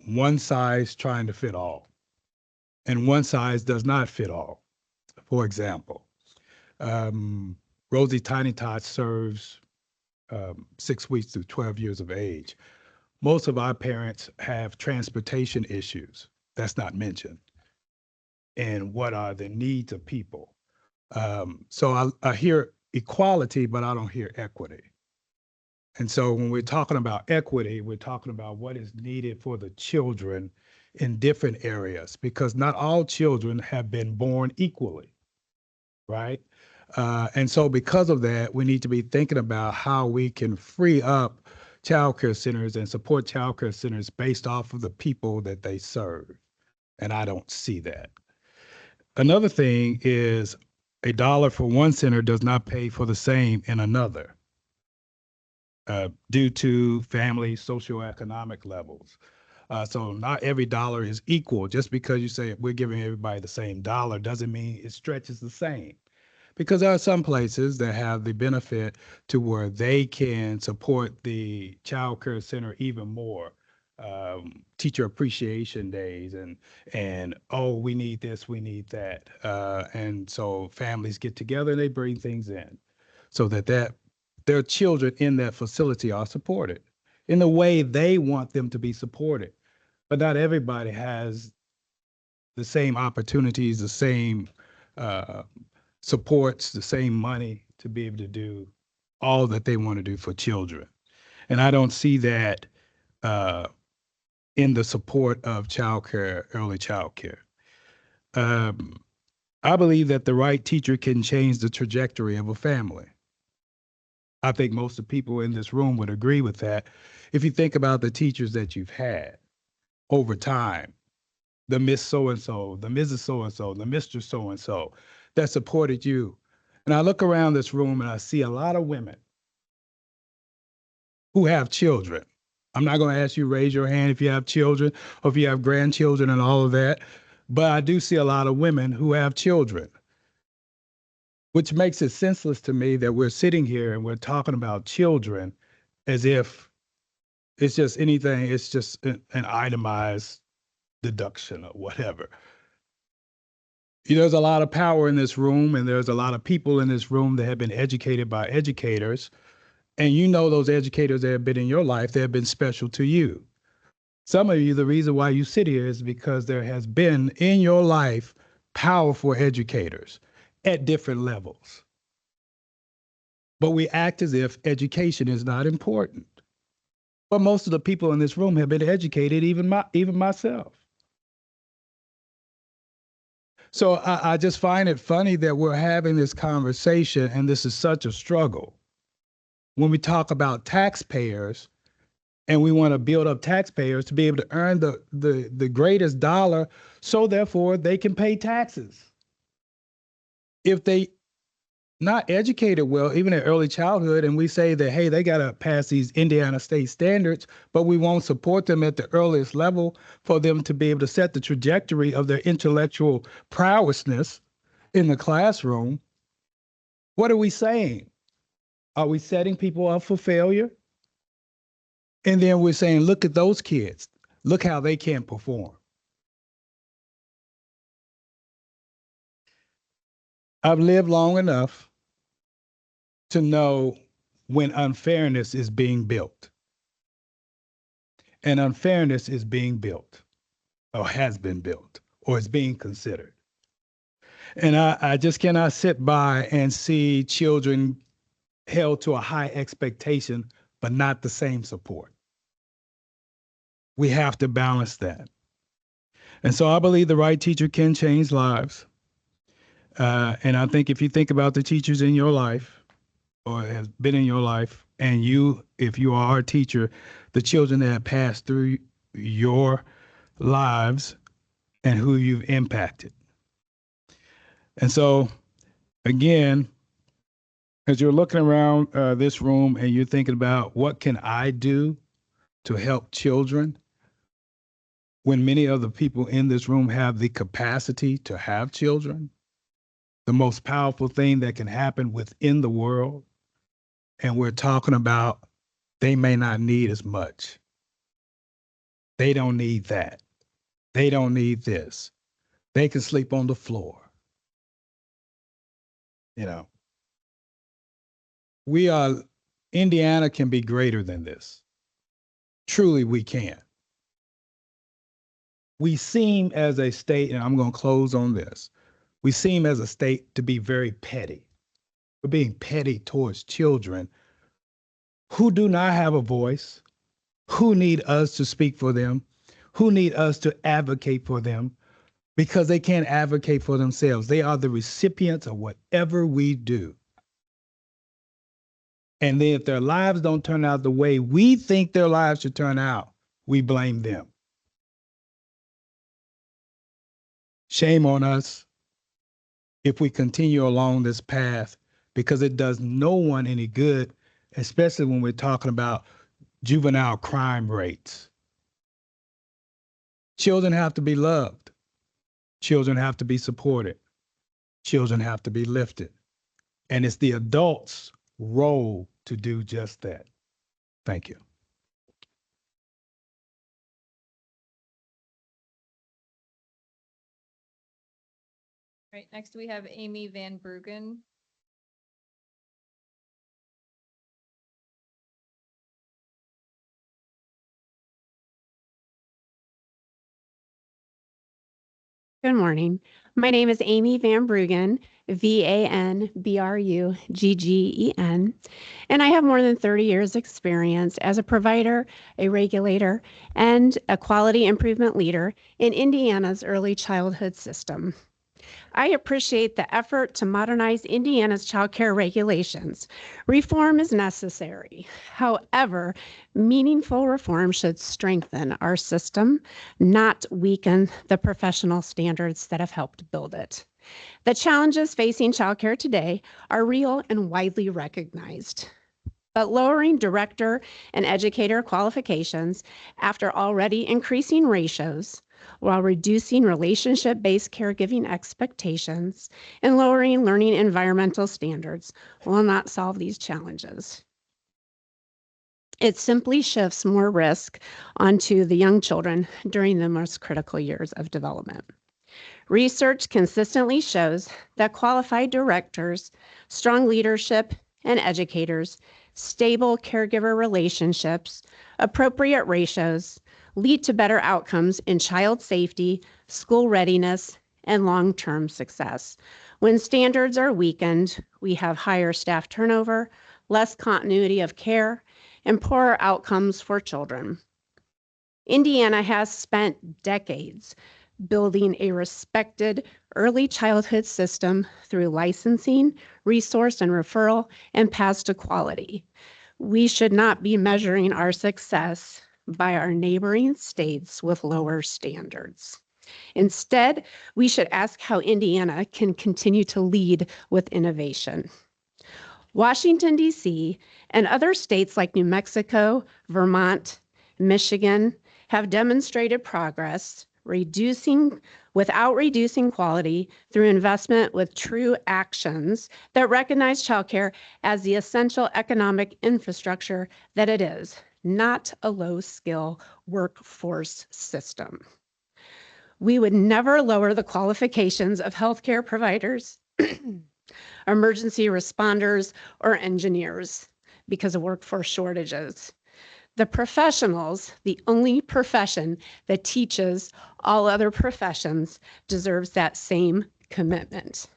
one size trying to fit all, and one size does not fit all. For example, Rosie Tiny Tots serves 6 weeks through 12 years of age. Most of our parents have transportation issues. That's not mentioned. And what are the needs of people? So I hear equality, but I don't hear equity. And so when we're talking about equity, we're talking about what is needed for the children in different areas, because not all children have been born equally, right? And so because of that, we need to be thinking about how we can free up childcare centers and support childcare centers based off of the people that they serve. And I don't see that. Another thing is $1 for one center does not pay for the same in another, due to family socioeconomic levels. So not every dollar is equal. Just because you say we're giving everybody the same dollar doesn't mean it stretches the same. Because there are some places that have the benefit to where they can support the child care center even more. Teacher appreciation days and oh, we need this, we need that. And so families get together and they bring things in so that their children in that facility are supported in the way they want them to be supported. But not everybody has the same opportunities, the same supports, the same money to be able to do all that they want to do for children. And I don't see that in the support of childcare, early childcare. I believe that the right teacher can change the trajectory of a family. I think most of the people in this room would agree with that. If you think about the teachers that you've had over time, the Miss So-and-so, the Mrs. So-and-so, the Mr. So-and-so that supported you. And I look around this room and I see a lot of women who have children. I'm not going to ask you to raise your hand if you have children or if you have grandchildren and all of that, but I do see a lot of women who have children, which makes it senseless to me that we're sitting here and we're talking about children as if it's just anything, it's just an itemized deduction or whatever. There's a lot of power in this room, and there's a lot of people in this room that have been educated by educators. And those educators that have been in your life, they have been special to you. Some of you, the reason why you sit here is because there has been in your life powerful educators at different levels. But we act as if education is not important. But most of the people in this room have been educated, even myself. So I just find it funny that we're having this conversation, and this is such a struggle. When we talk about taxpayers, and we want to build up taxpayers to be able to earn the greatest dollar, so therefore they can pay taxes. If they not educated well, even in early childhood, and we say that, hey, they got to pass these Indiana state standards, but we won't support them at the earliest level for them to be able to set the trajectory of their intellectual prowessness in the classroom. What are we saying? Are we setting people up for failure? And then we're saying, look at those kids. Look how they can't perform. I've lived long enough to know when unfairness is being built. And unfairness is being built, or has been built, or is being considered. And I just cannot sit by and see children held to a high expectation, but not the same support. We have to balance that. And so I believe the right teacher can change lives. And I think if you think about the teachers in your life, or has been in your life, and you, if you are a teacher, the children that have passed through your lives and who you've impacted. And so, again, as you're looking around this room and you're thinking about what can I do to help children, when many other people in this room have the capacity to have children, the most powerful thing that can happen within the world, and we're talking about they may not need as much. They don't need that. They don't need this. They can sleep on the floor. Indiana can be greater than this. Truly, we can. We seem as a state, and I'm going to close on this, we seem as a state to be very petty. We're being petty towards children who do not have a voice, who need us to speak for them, who need us to advocate for them, because they can't advocate for themselves. They are the recipients of whatever we do. And then if their lives don't turn out the way we think their lives should turn out, we blame them. Shame on us if we continue along this path, because it does no one any good, especially when we're talking about juvenile crime rates. Children have to be loved. Children have to be supported. Children have to be lifted. And it's the adults' role to do just that. Thank you. Right, next we have Amy Van Bruggen. Good morning. My name is Amy Van Bruggen, VanBruggen, and I have more than 30 years experience as a provider, a regulator, and a quality improvement leader in Indiana's early childhood system. I appreciate the effort to modernize Indiana's child care regulations. Reform is necessary. However, meaningful reform should strengthen our system, not weaken the professional standards that have helped build it. The challenges facing child care today are real and widely recognized. But lowering director and educator qualifications after already increasing ratios, while reducing relationship-based caregiving expectations and lowering learning environmental standards will not solve these challenges. It simply shifts more risk onto the young children during the most critical years of development. Research consistently shows that qualified directors, strong leadership, and educators, stable caregiver relationships, appropriate ratios, lead to better outcomes in child safety, school readiness, and long-term success. When standards are weakened, we have higher staff turnover, less continuity of care, and poorer outcomes for children. Indiana has spent decades building a respected early childhood system through licensing, resource and referral, and paths to quality. We should not be measuring our success by our neighboring states with lower standards. Instead, we should ask how Indiana can continue to lead with innovation. Washington, D.C., and other states like New Mexico, Vermont, Michigan have demonstrated progress without reducing quality through investment with true actions that recognize childcare as the essential economic infrastructure that it is, not a low-skill workforce system. We would never lower the qualifications of healthcare providers, emergency responders, or engineers because of workforce shortages. The professionals, the only profession that teaches all other professions, deserves that same commitment.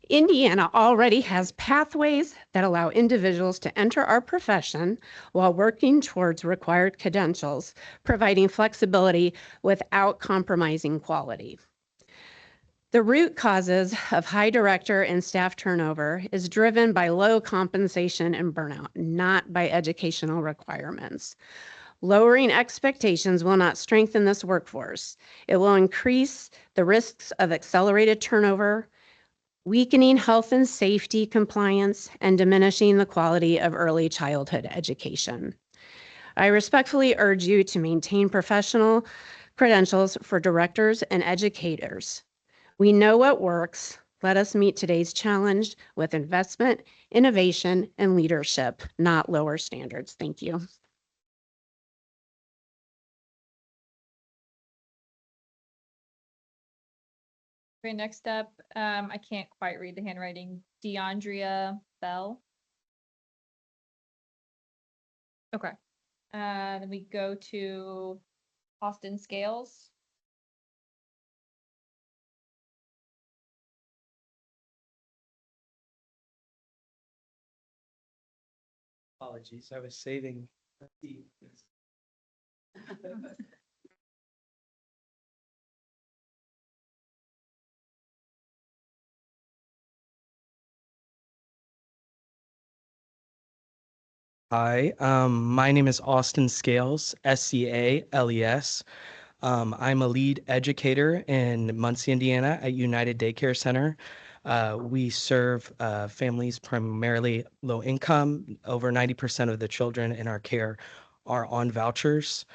Indiana already has pathways that allow individuals to enter our profession while working towards required credentials, providing flexibility without compromising quality. The root causes of high director and staff turnover is driven by low compensation and burnout, not by educational requirements. Lowering expectations will not strengthen this workforce. It will increase the risks of accelerated turnover, weakening health and safety compliance, and diminishing the quality of early childhood education. I respectfully urge you to maintain professional credentials for directors and educators. We know what works. Let us meet today's challenge with investment, innovation, and leadership, not lower standards. Thank you. Okay, next up, I can't quite read the handwriting, DeAndrea Bell. Okay, then we go to Austin Scales. Apologies, I was saving. Hi, my name is Austin Scales, Scales. I'm a lead educator in Muncie, Indiana at United Daycare Center. We serve families primarily low income. Over 90% of the children in our care are on vouchers.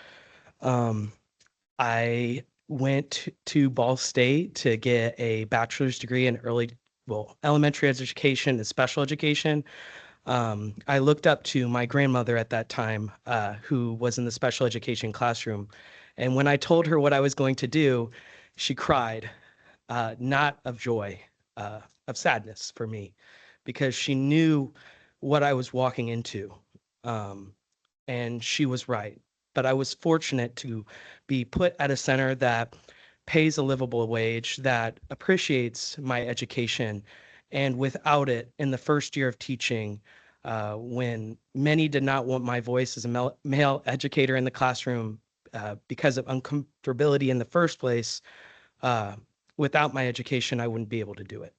I went to Ball State to get a bachelor's degree in elementary education and special education. I looked up to my grandmother at that time, who was in the special education classroom. And when I told her what I was going to do, she cried, not of joy, of sadness for me, because she knew what I was walking into. And she was right. But I was fortunate to be put at a center that pays a livable wage, that appreciates my education. And without it, in the first year of teaching, when many did not want my voice as a male educator in the classroom because of uncomfortability in the first place, without my education, I wouldn't be able to do it.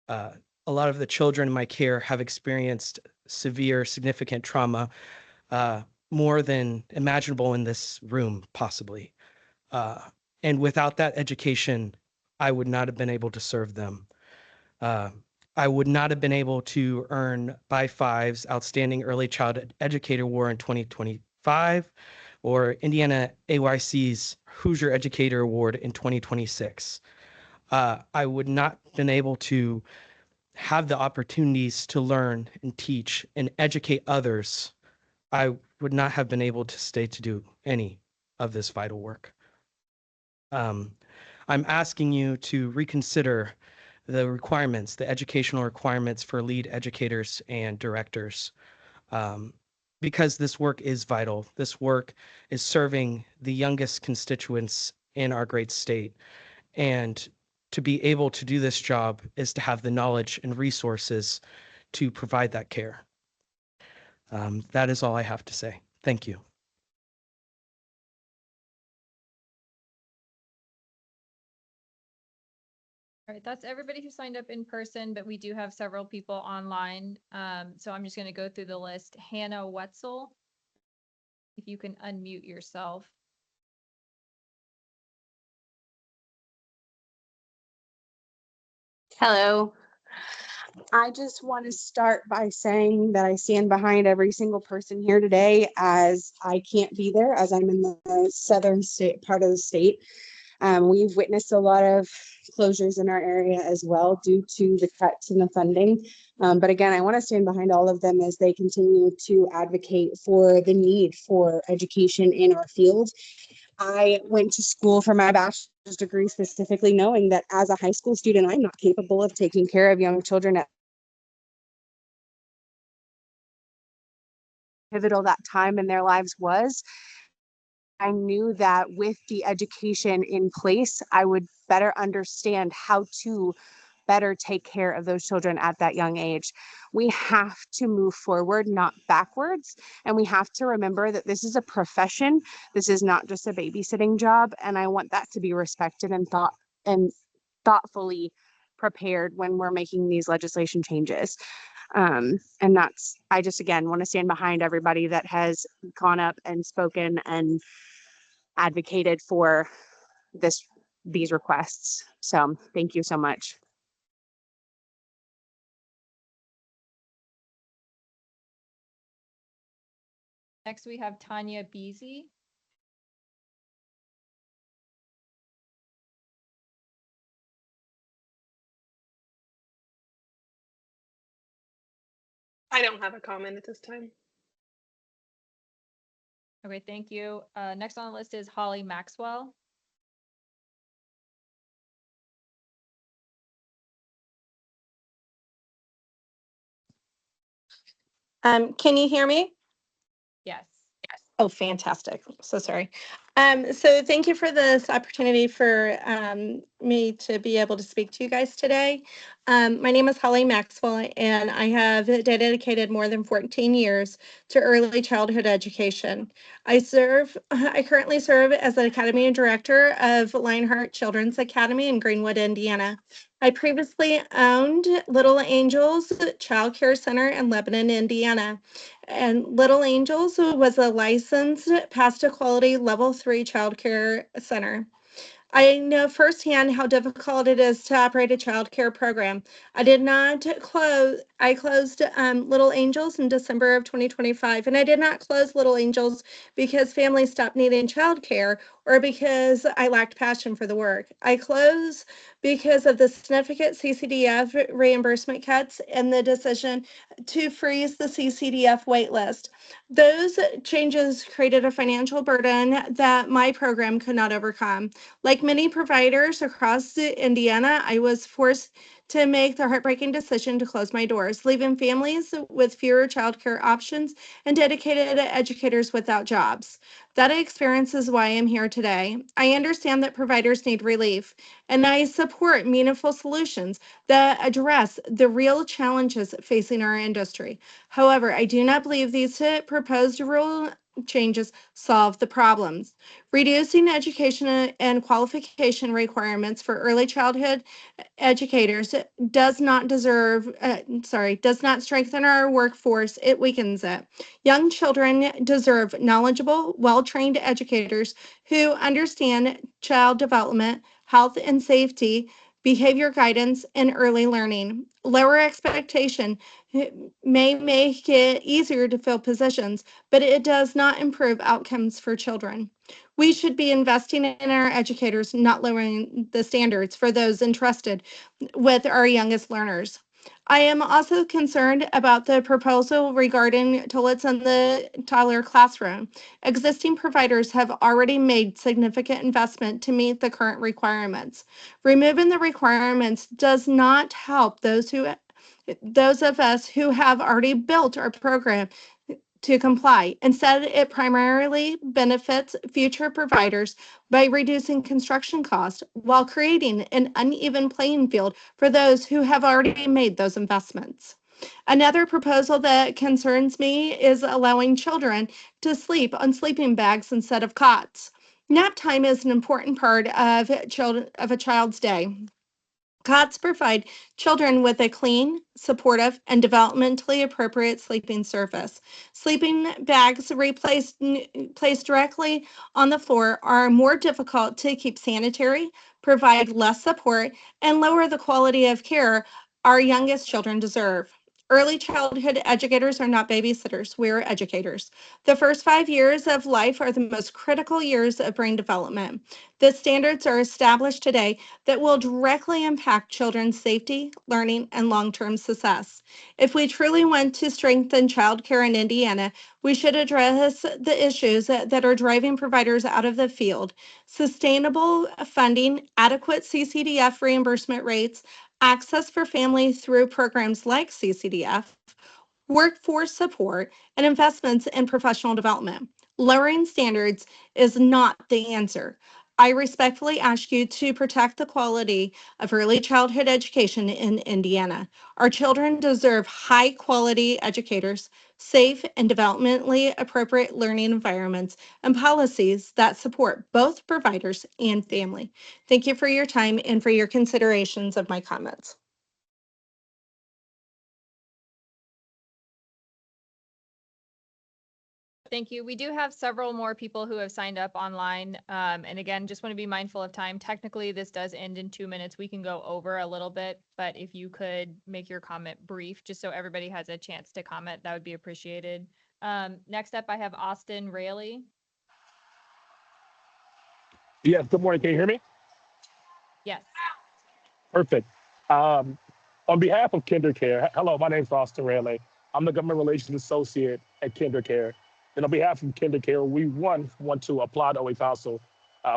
A lot of the children in my care have experienced severe, significant trauma, more than imaginable in this room, possibly. And without that education, I would not have been able to serve them. I would not have been able to earn by5's Outstanding Early Child Educator Award in 2025 or Indiana AYC's Hoosier Educator Award in 2026. I would not have been able to have the opportunities to learn and teach and educate others. I would not have been able to stay to do any of this vital work. I'm asking you to reconsider the requirements, the educational requirements for lead educators and directors, because this work is vital. This work is serving the youngest constituents in our great state. And to be able to do this job is to have the knowledge and resources to provide that care. That is all I have to say. Thank you. All right, that's everybody who signed up in person, but we do have several people online. So I'm just going to go through the list. Hannah Wetzel, if you can unmute yourself. Hello. I just want to start by saying that I stand behind every single person here today, as I can't be there as I'm in the southern state part of the state. We've witnessed a lot of closures in our area as well due to the cuts in the funding. But again, I want to stand behind all of them as they continue to advocate for the need for education in our field. I went to school for my bachelor's degree specifically knowing that as a high school student, I'm not capable of taking care of young children at pivotal that time in their lives was. I knew that with the education in place, I would better understand how to better take care of those children at that young age. We have to move forward, not backwards. And we have to remember that this is a profession. This is not just a babysitting job. And I want that to be respected and thoughtfully prepared when we're making these legislation changes. And I just, again, want to stand behind everybody that has gone up and spoken and advocated for these requests. So thank you so much. Next, we have Tanya Beasy. I don't have a comment at this time. Okay, thank you. Next on the list is Holly Maxwell. Can you hear me? Yes. Oh, fantastic. So sorry. So thank you for this opportunity for me to be able to speak to you guys today. My name is Holly Maxwell, and I have dedicated more than 14 years to early childhood education. I currently serve as the Academy Director of Lionheart Children's Academy in Greenwood, Indiana. I previously owned Little Angels Child Care Center in Lebanon, Indiana. And Little Angels was a licensed past equality level 3 child care center. I know firsthand how difficult it is to operate a child care program. I closed Little Angels in December of 2025, and I did not close Little Angels because families stopped needing child care or because I lacked passion for the work. I close because of the significant CCDF reimbursement cuts and the decision to freeze the CCDF waitlist. Those changes created a financial burden that my program could not overcome. Like many providers across Indiana, I was forced to make the heartbreaking decision to close my doors, leaving families with fewer childcare options and dedicated educators without jobs. That experience is why I'm here today. I understand that providers need relief, and I support meaningful solutions that address the real challenges facing our industry. However, I do not believe these proposed rule changes solve the problems. Reducing education and qualification requirements for early childhood educators does not strengthen our workforce, it weakens it. Young children deserve knowledgeable, well-trained educators who understand child development, health and safety, behavior guidance, and early learning. Lower expectation may make it easier to fill positions, but it does not improve outcomes for children. We should be investing in our educators, not lowering the standards for those entrusted with our youngest learners. I am also concerned about the proposal regarding toilets in the toddler classroom. Existing providers have already made significant investment to meet the current requirements. Removing the requirements does not help those of us who have already built our program to comply. Instead, it primarily benefits future providers by reducing construction costs while creating an uneven playing field for those who have already made those investments. Another proposal that concerns me is allowing children to sleep on sleeping bags instead of cots. Nap time is an important part of a child's day. COTS provide children with a clean, supportive, and developmentally appropriate sleeping surface. Sleeping bags placed directly on the floor are more difficult to keep sanitary, provide less support, and lower the quality of care our youngest children deserve. Early childhood educators are not babysitters, we're educators. The first 5 years of life are the most critical years of brain development. The standards are established today that will directly impact children's safety, learning, and long-term success. If we truly want to strengthen childcare in Indiana, we should address the issues that are driving providers out of the field. Sustainable funding, adequate CCDF reimbursement rates, access for families through programs like CCDF, workforce support, and investments in professional development. Lowering standards is not the answer. I respectfully ask you to protect the quality of early childhood education in Indiana. Our children deserve high-quality educators, safe and developmentally appropriate learning environments, and policies that support both providers and family. Thank you for your time and for your considerations of my comments. Thank you. We do have several more people who have signed up online. And again, just want to be mindful of time. Technically, this does end in 2 minutes. We can go over a little bit, but if you could make your comment brief, just so everybody has a chance to comment, that would be appreciated. Next up, I have Austin Raley. Yes, good morning. Can you hear me? Yes. Perfect. On behalf of KinderCare, hello, my name is Austin Raley. I'm the Government Relations Associate at KinderCare. And on behalf of KinderCare, we want to applaud OA Council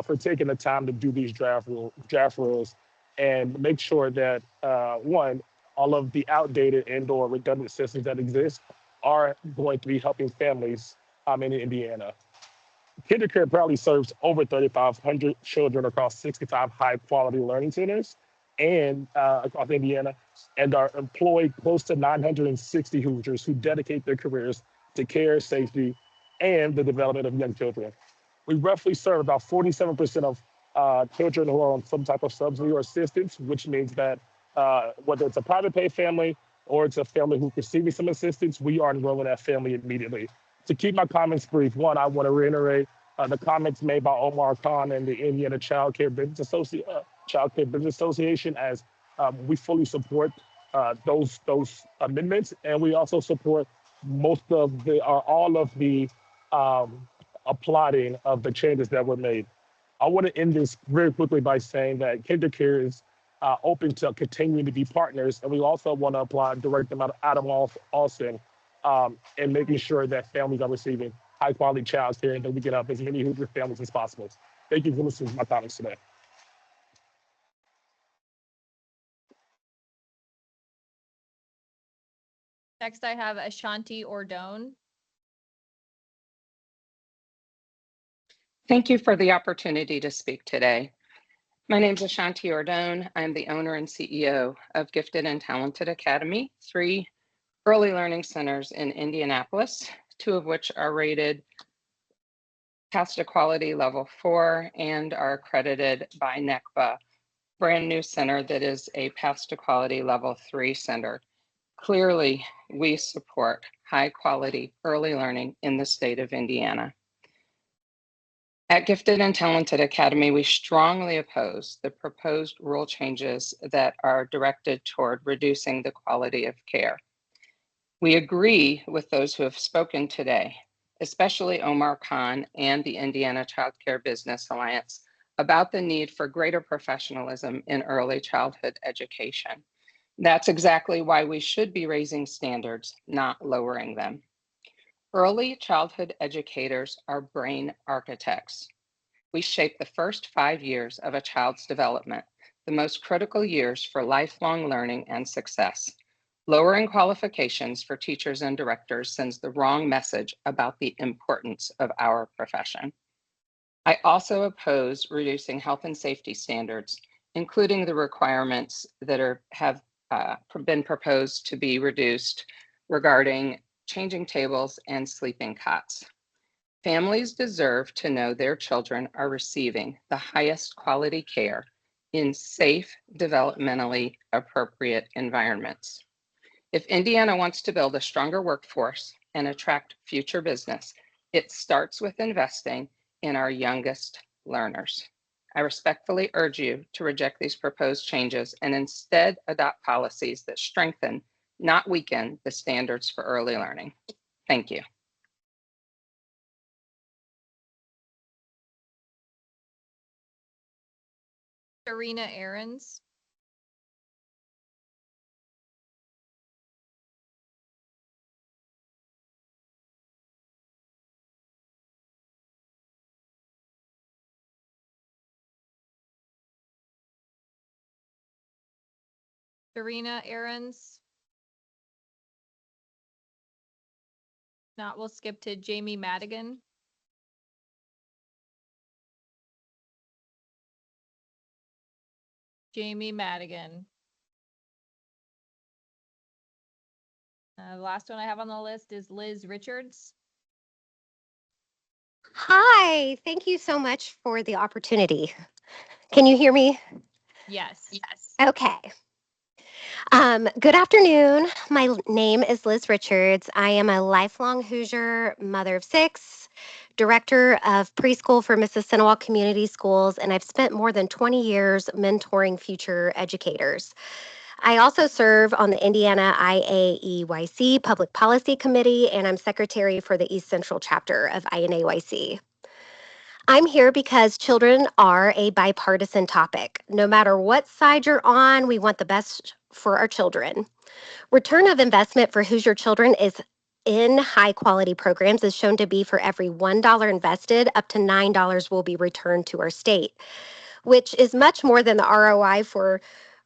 for taking the time to do these draft rules and make sure that, one, all of the outdated and/or redundant systems that exist are going to be helping families in Indiana. KinderCare proudly serves over 3,500 children across 65 high-quality learning centers and across Indiana, and are employed close to 960 Hoosiers who dedicate their careers to care, safety, and the development of young children. We roughly serve about 47% of children who are on some type of subsidy or assistance, which means that whether it's a private pay family or it's a family who's receiving some assistance, we are enrolling that family immediately. To keep my comments brief, one, I want to reiterate the comments made by Omar Khan and the Indiana Child Care Business Association, as we fully support those amendments, and we also support all of the applauding of the changes that were made. I want to end this very quickly by saying that KinderCare is open to continuing to be partners, and we also want to apply direct them Adam Austin and making sure that families are receiving high quality child care and that we can help as many Hoosier families as possible. Thank you for listening to my comments today. Next, I have Ashanti Ordone. Thank you for the opportunity to speak today. My name is Ashanti Ordone. I'm the owner and CEO of Gifted and Talented Academy, 3 early learning centers in Indianapolis, 2 of which are rated Path to Quality Level 4 and are accredited by NECBA, brand new center that is a Path to Quality Level 3 center. Clearly, we support high quality early learning in the state of Indiana. At Gifted and Talented Academy, we strongly oppose the proposed rule changes that are directed toward reducing the quality of care. We agree with those who have spoken today, especially Omar Khan and the Indiana Child Care Business Alliance, about the need for greater professionalism in early childhood education. That's exactly why we should be raising standards, not lowering them. Early childhood educators are brain architects. We shape the first 5 years of a child's development, the most critical years for lifelong learning and success. Lowering qualifications for teachers and directors sends the wrong message about the importance of our profession. I also oppose reducing health and safety standards, including the requirements that have been proposed to be reduced regarding changing tables and sleeping cots. Families deserve to know their children are receiving the highest quality care in safe, developmentally appropriate environments. If Indiana wants to build a stronger workforce and attract future business, it starts with investing in our youngest learners. I respectfully urge you to reject these proposed changes and instead adopt policies that strengthen, not weaken, the standards for early learning. Thank you. Serena Aarons. Serena Aarons. Not, we'll skip to Jamie Madigan. Jamie Madigan. The last one I have on the list is Liz Richards. Hi, thank you so much for the opportunity. Can you hear me? Yes. Yes. Okay. Good afternoon. My name is Liz Richards. I am a lifelong Hoosier, mother of 6, director of preschool for Mrs. Sinawak Community Schools, and I've spent more than 20 years mentoring future educators. I also serve on the Indiana IAEYC Public Policy Committee, and I'm secretary for the East Central chapter of INAYC. I'm here because children are a bipartisan topic. No matter what side you're on, we want the best for our children. Return of investment for Hoosier children is in high quality programs is shown to be for every $1 invested, up to $9 will be returned to our state, which is much more than the ROI for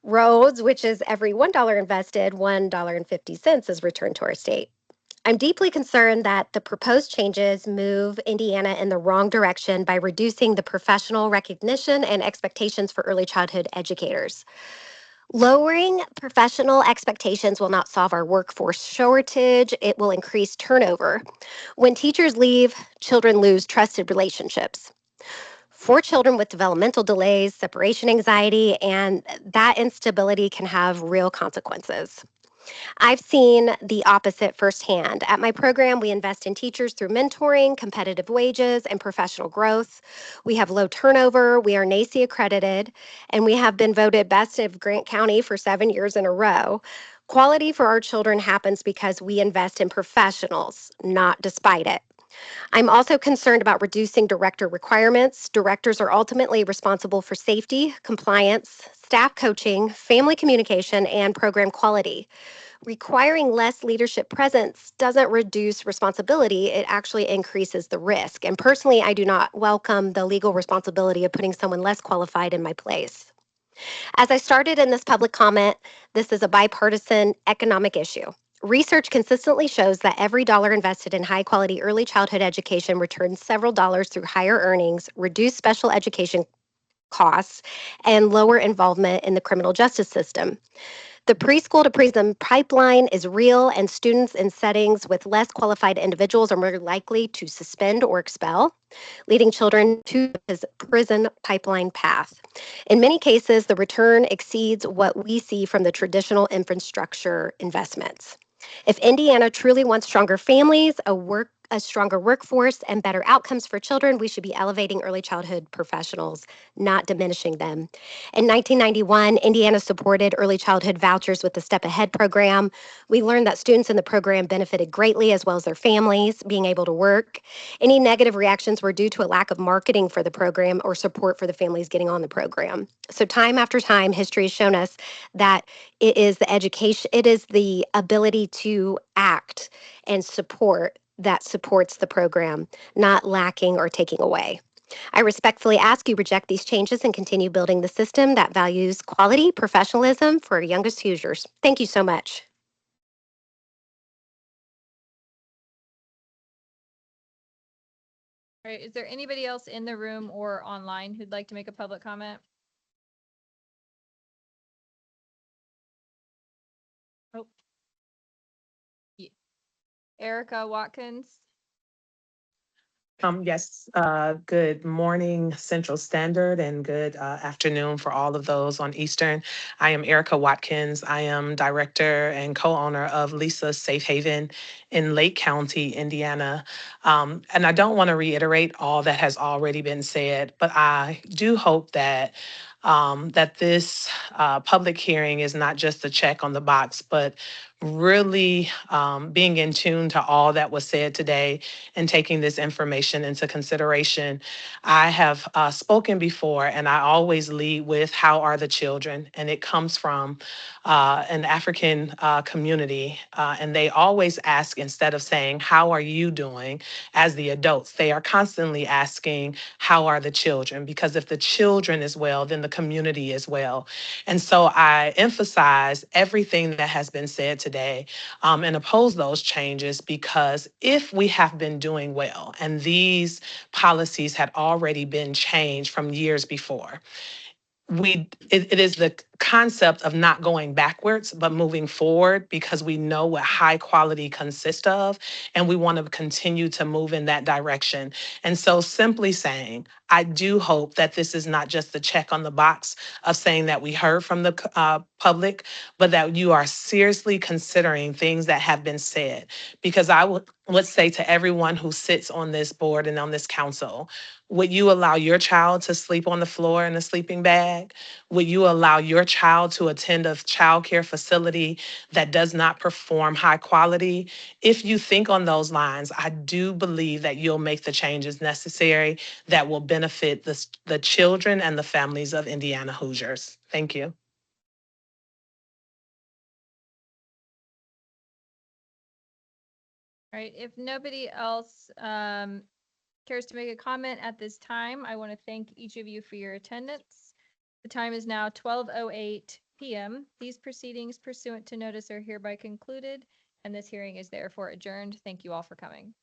roads, which is every $1 invested, $1.50 is returned to our state. I'm deeply concerned that the proposed changes move Indiana in the wrong direction by reducing the professional recognition and expectations for early childhood educators. Lowering professional expectations will not solve our workforce shortage. It will increase turnover. When teachers leave, children lose trusted relationships. For children with developmental delays, separation anxiety, and that instability can have real consequences. I've seen the opposite firsthand. At my program, we invest in teachers through mentoring, competitive wages, and professional growth. We have low turnover, we are NAEYC accredited, and we have been voted best of Grant County for 7 years in a row. Quality for our children happens because we invest in professionals, not despite it. I'm also concerned about reducing director requirements. Directors are ultimately responsible for safety, compliance, staff coaching, family communication, and program quality. Requiring less leadership presence doesn't reduce responsibility, it actually increases the risk. And personally, I do not welcome the legal responsibility of putting someone less qualified in my place. As I started in this public comment, this is a bipartisan economic issue. Research consistently shows that every dollar invested in high quality early childhood education returns several dollars through higher earnings, reduced special education costs, and lower involvement in the criminal justice system. The preschool to prison pipeline is real, and students in settings with less qualified individuals are more likely to suspend or expel, leading children to the prison pipeline path. In many cases, the return exceeds what we see from the traditional infrastructure investments. If Indiana truly wants stronger families, a stronger workforce, and better outcomes for children, we should be elevating early childhood professionals, not diminishing them. In 1991, Indiana supported early childhood vouchers with the Step Ahead program. We learned that students in the program benefited greatly, as well as their families being able to work. Any negative reactions were due to a lack of marketing for the program or support for the families getting on the program. So time after time, history has shown us that it is the education, it is the ability to act and support that supports the program, not lacking or taking away. I respectfully ask you reject these changes and continue building the system that values quality, professionalism for our youngest Hoosiers. Thank you so much. All right, is there anybody else in the room or online who'd like to make a public comment? Oh. Erica Watkins. Yes, good morning Central Standard and good afternoon for all of those on Eastern. I am Erica Watkins. I am director and co-owner of Lisa's Safe Haven in Lake County, Indiana. And I don't want to reiterate all that has already been said, but I do hope that that this public hearing is not just a check on the box, but really being in tune to all that was said today and taking this information into consideration. I have spoken before, and I always lead with how are the children, and it comes from an African community, and they always ask, instead of saying, how are you doing as the adults, they are constantly asking, how are the children? Because if the children is well, then the community is well. And so I emphasize everything that has been said today and oppose those changes, because if we have been doing well and these policies had already been changed from years before, it is the concept of not going backwards, but moving forward, because we know what high quality consists of, and we want to continue to move in that direction. And so simply saying, I do hope that this is not just the check on the box of saying that we heard from the public, but that you are seriously considering things that have been said. Because I would say to everyone who sits on this board and on this council, would you allow your child to sleep on the floor in a sleeping bag? Would you allow your child to attend a child care facility that does not perform high quality? If you think on those lines, I do believe that you'll make the changes necessary that will benefit the children and the families of Indiana Hoosiers. Thank you. All right, if nobody else cares to make a comment at this time, I want to thank each of you for your attendance. The time is now 12:08 p.m. These proceedings pursuant to notice are hereby concluded, and this hearing is therefore adjourned. Thank you all for coming.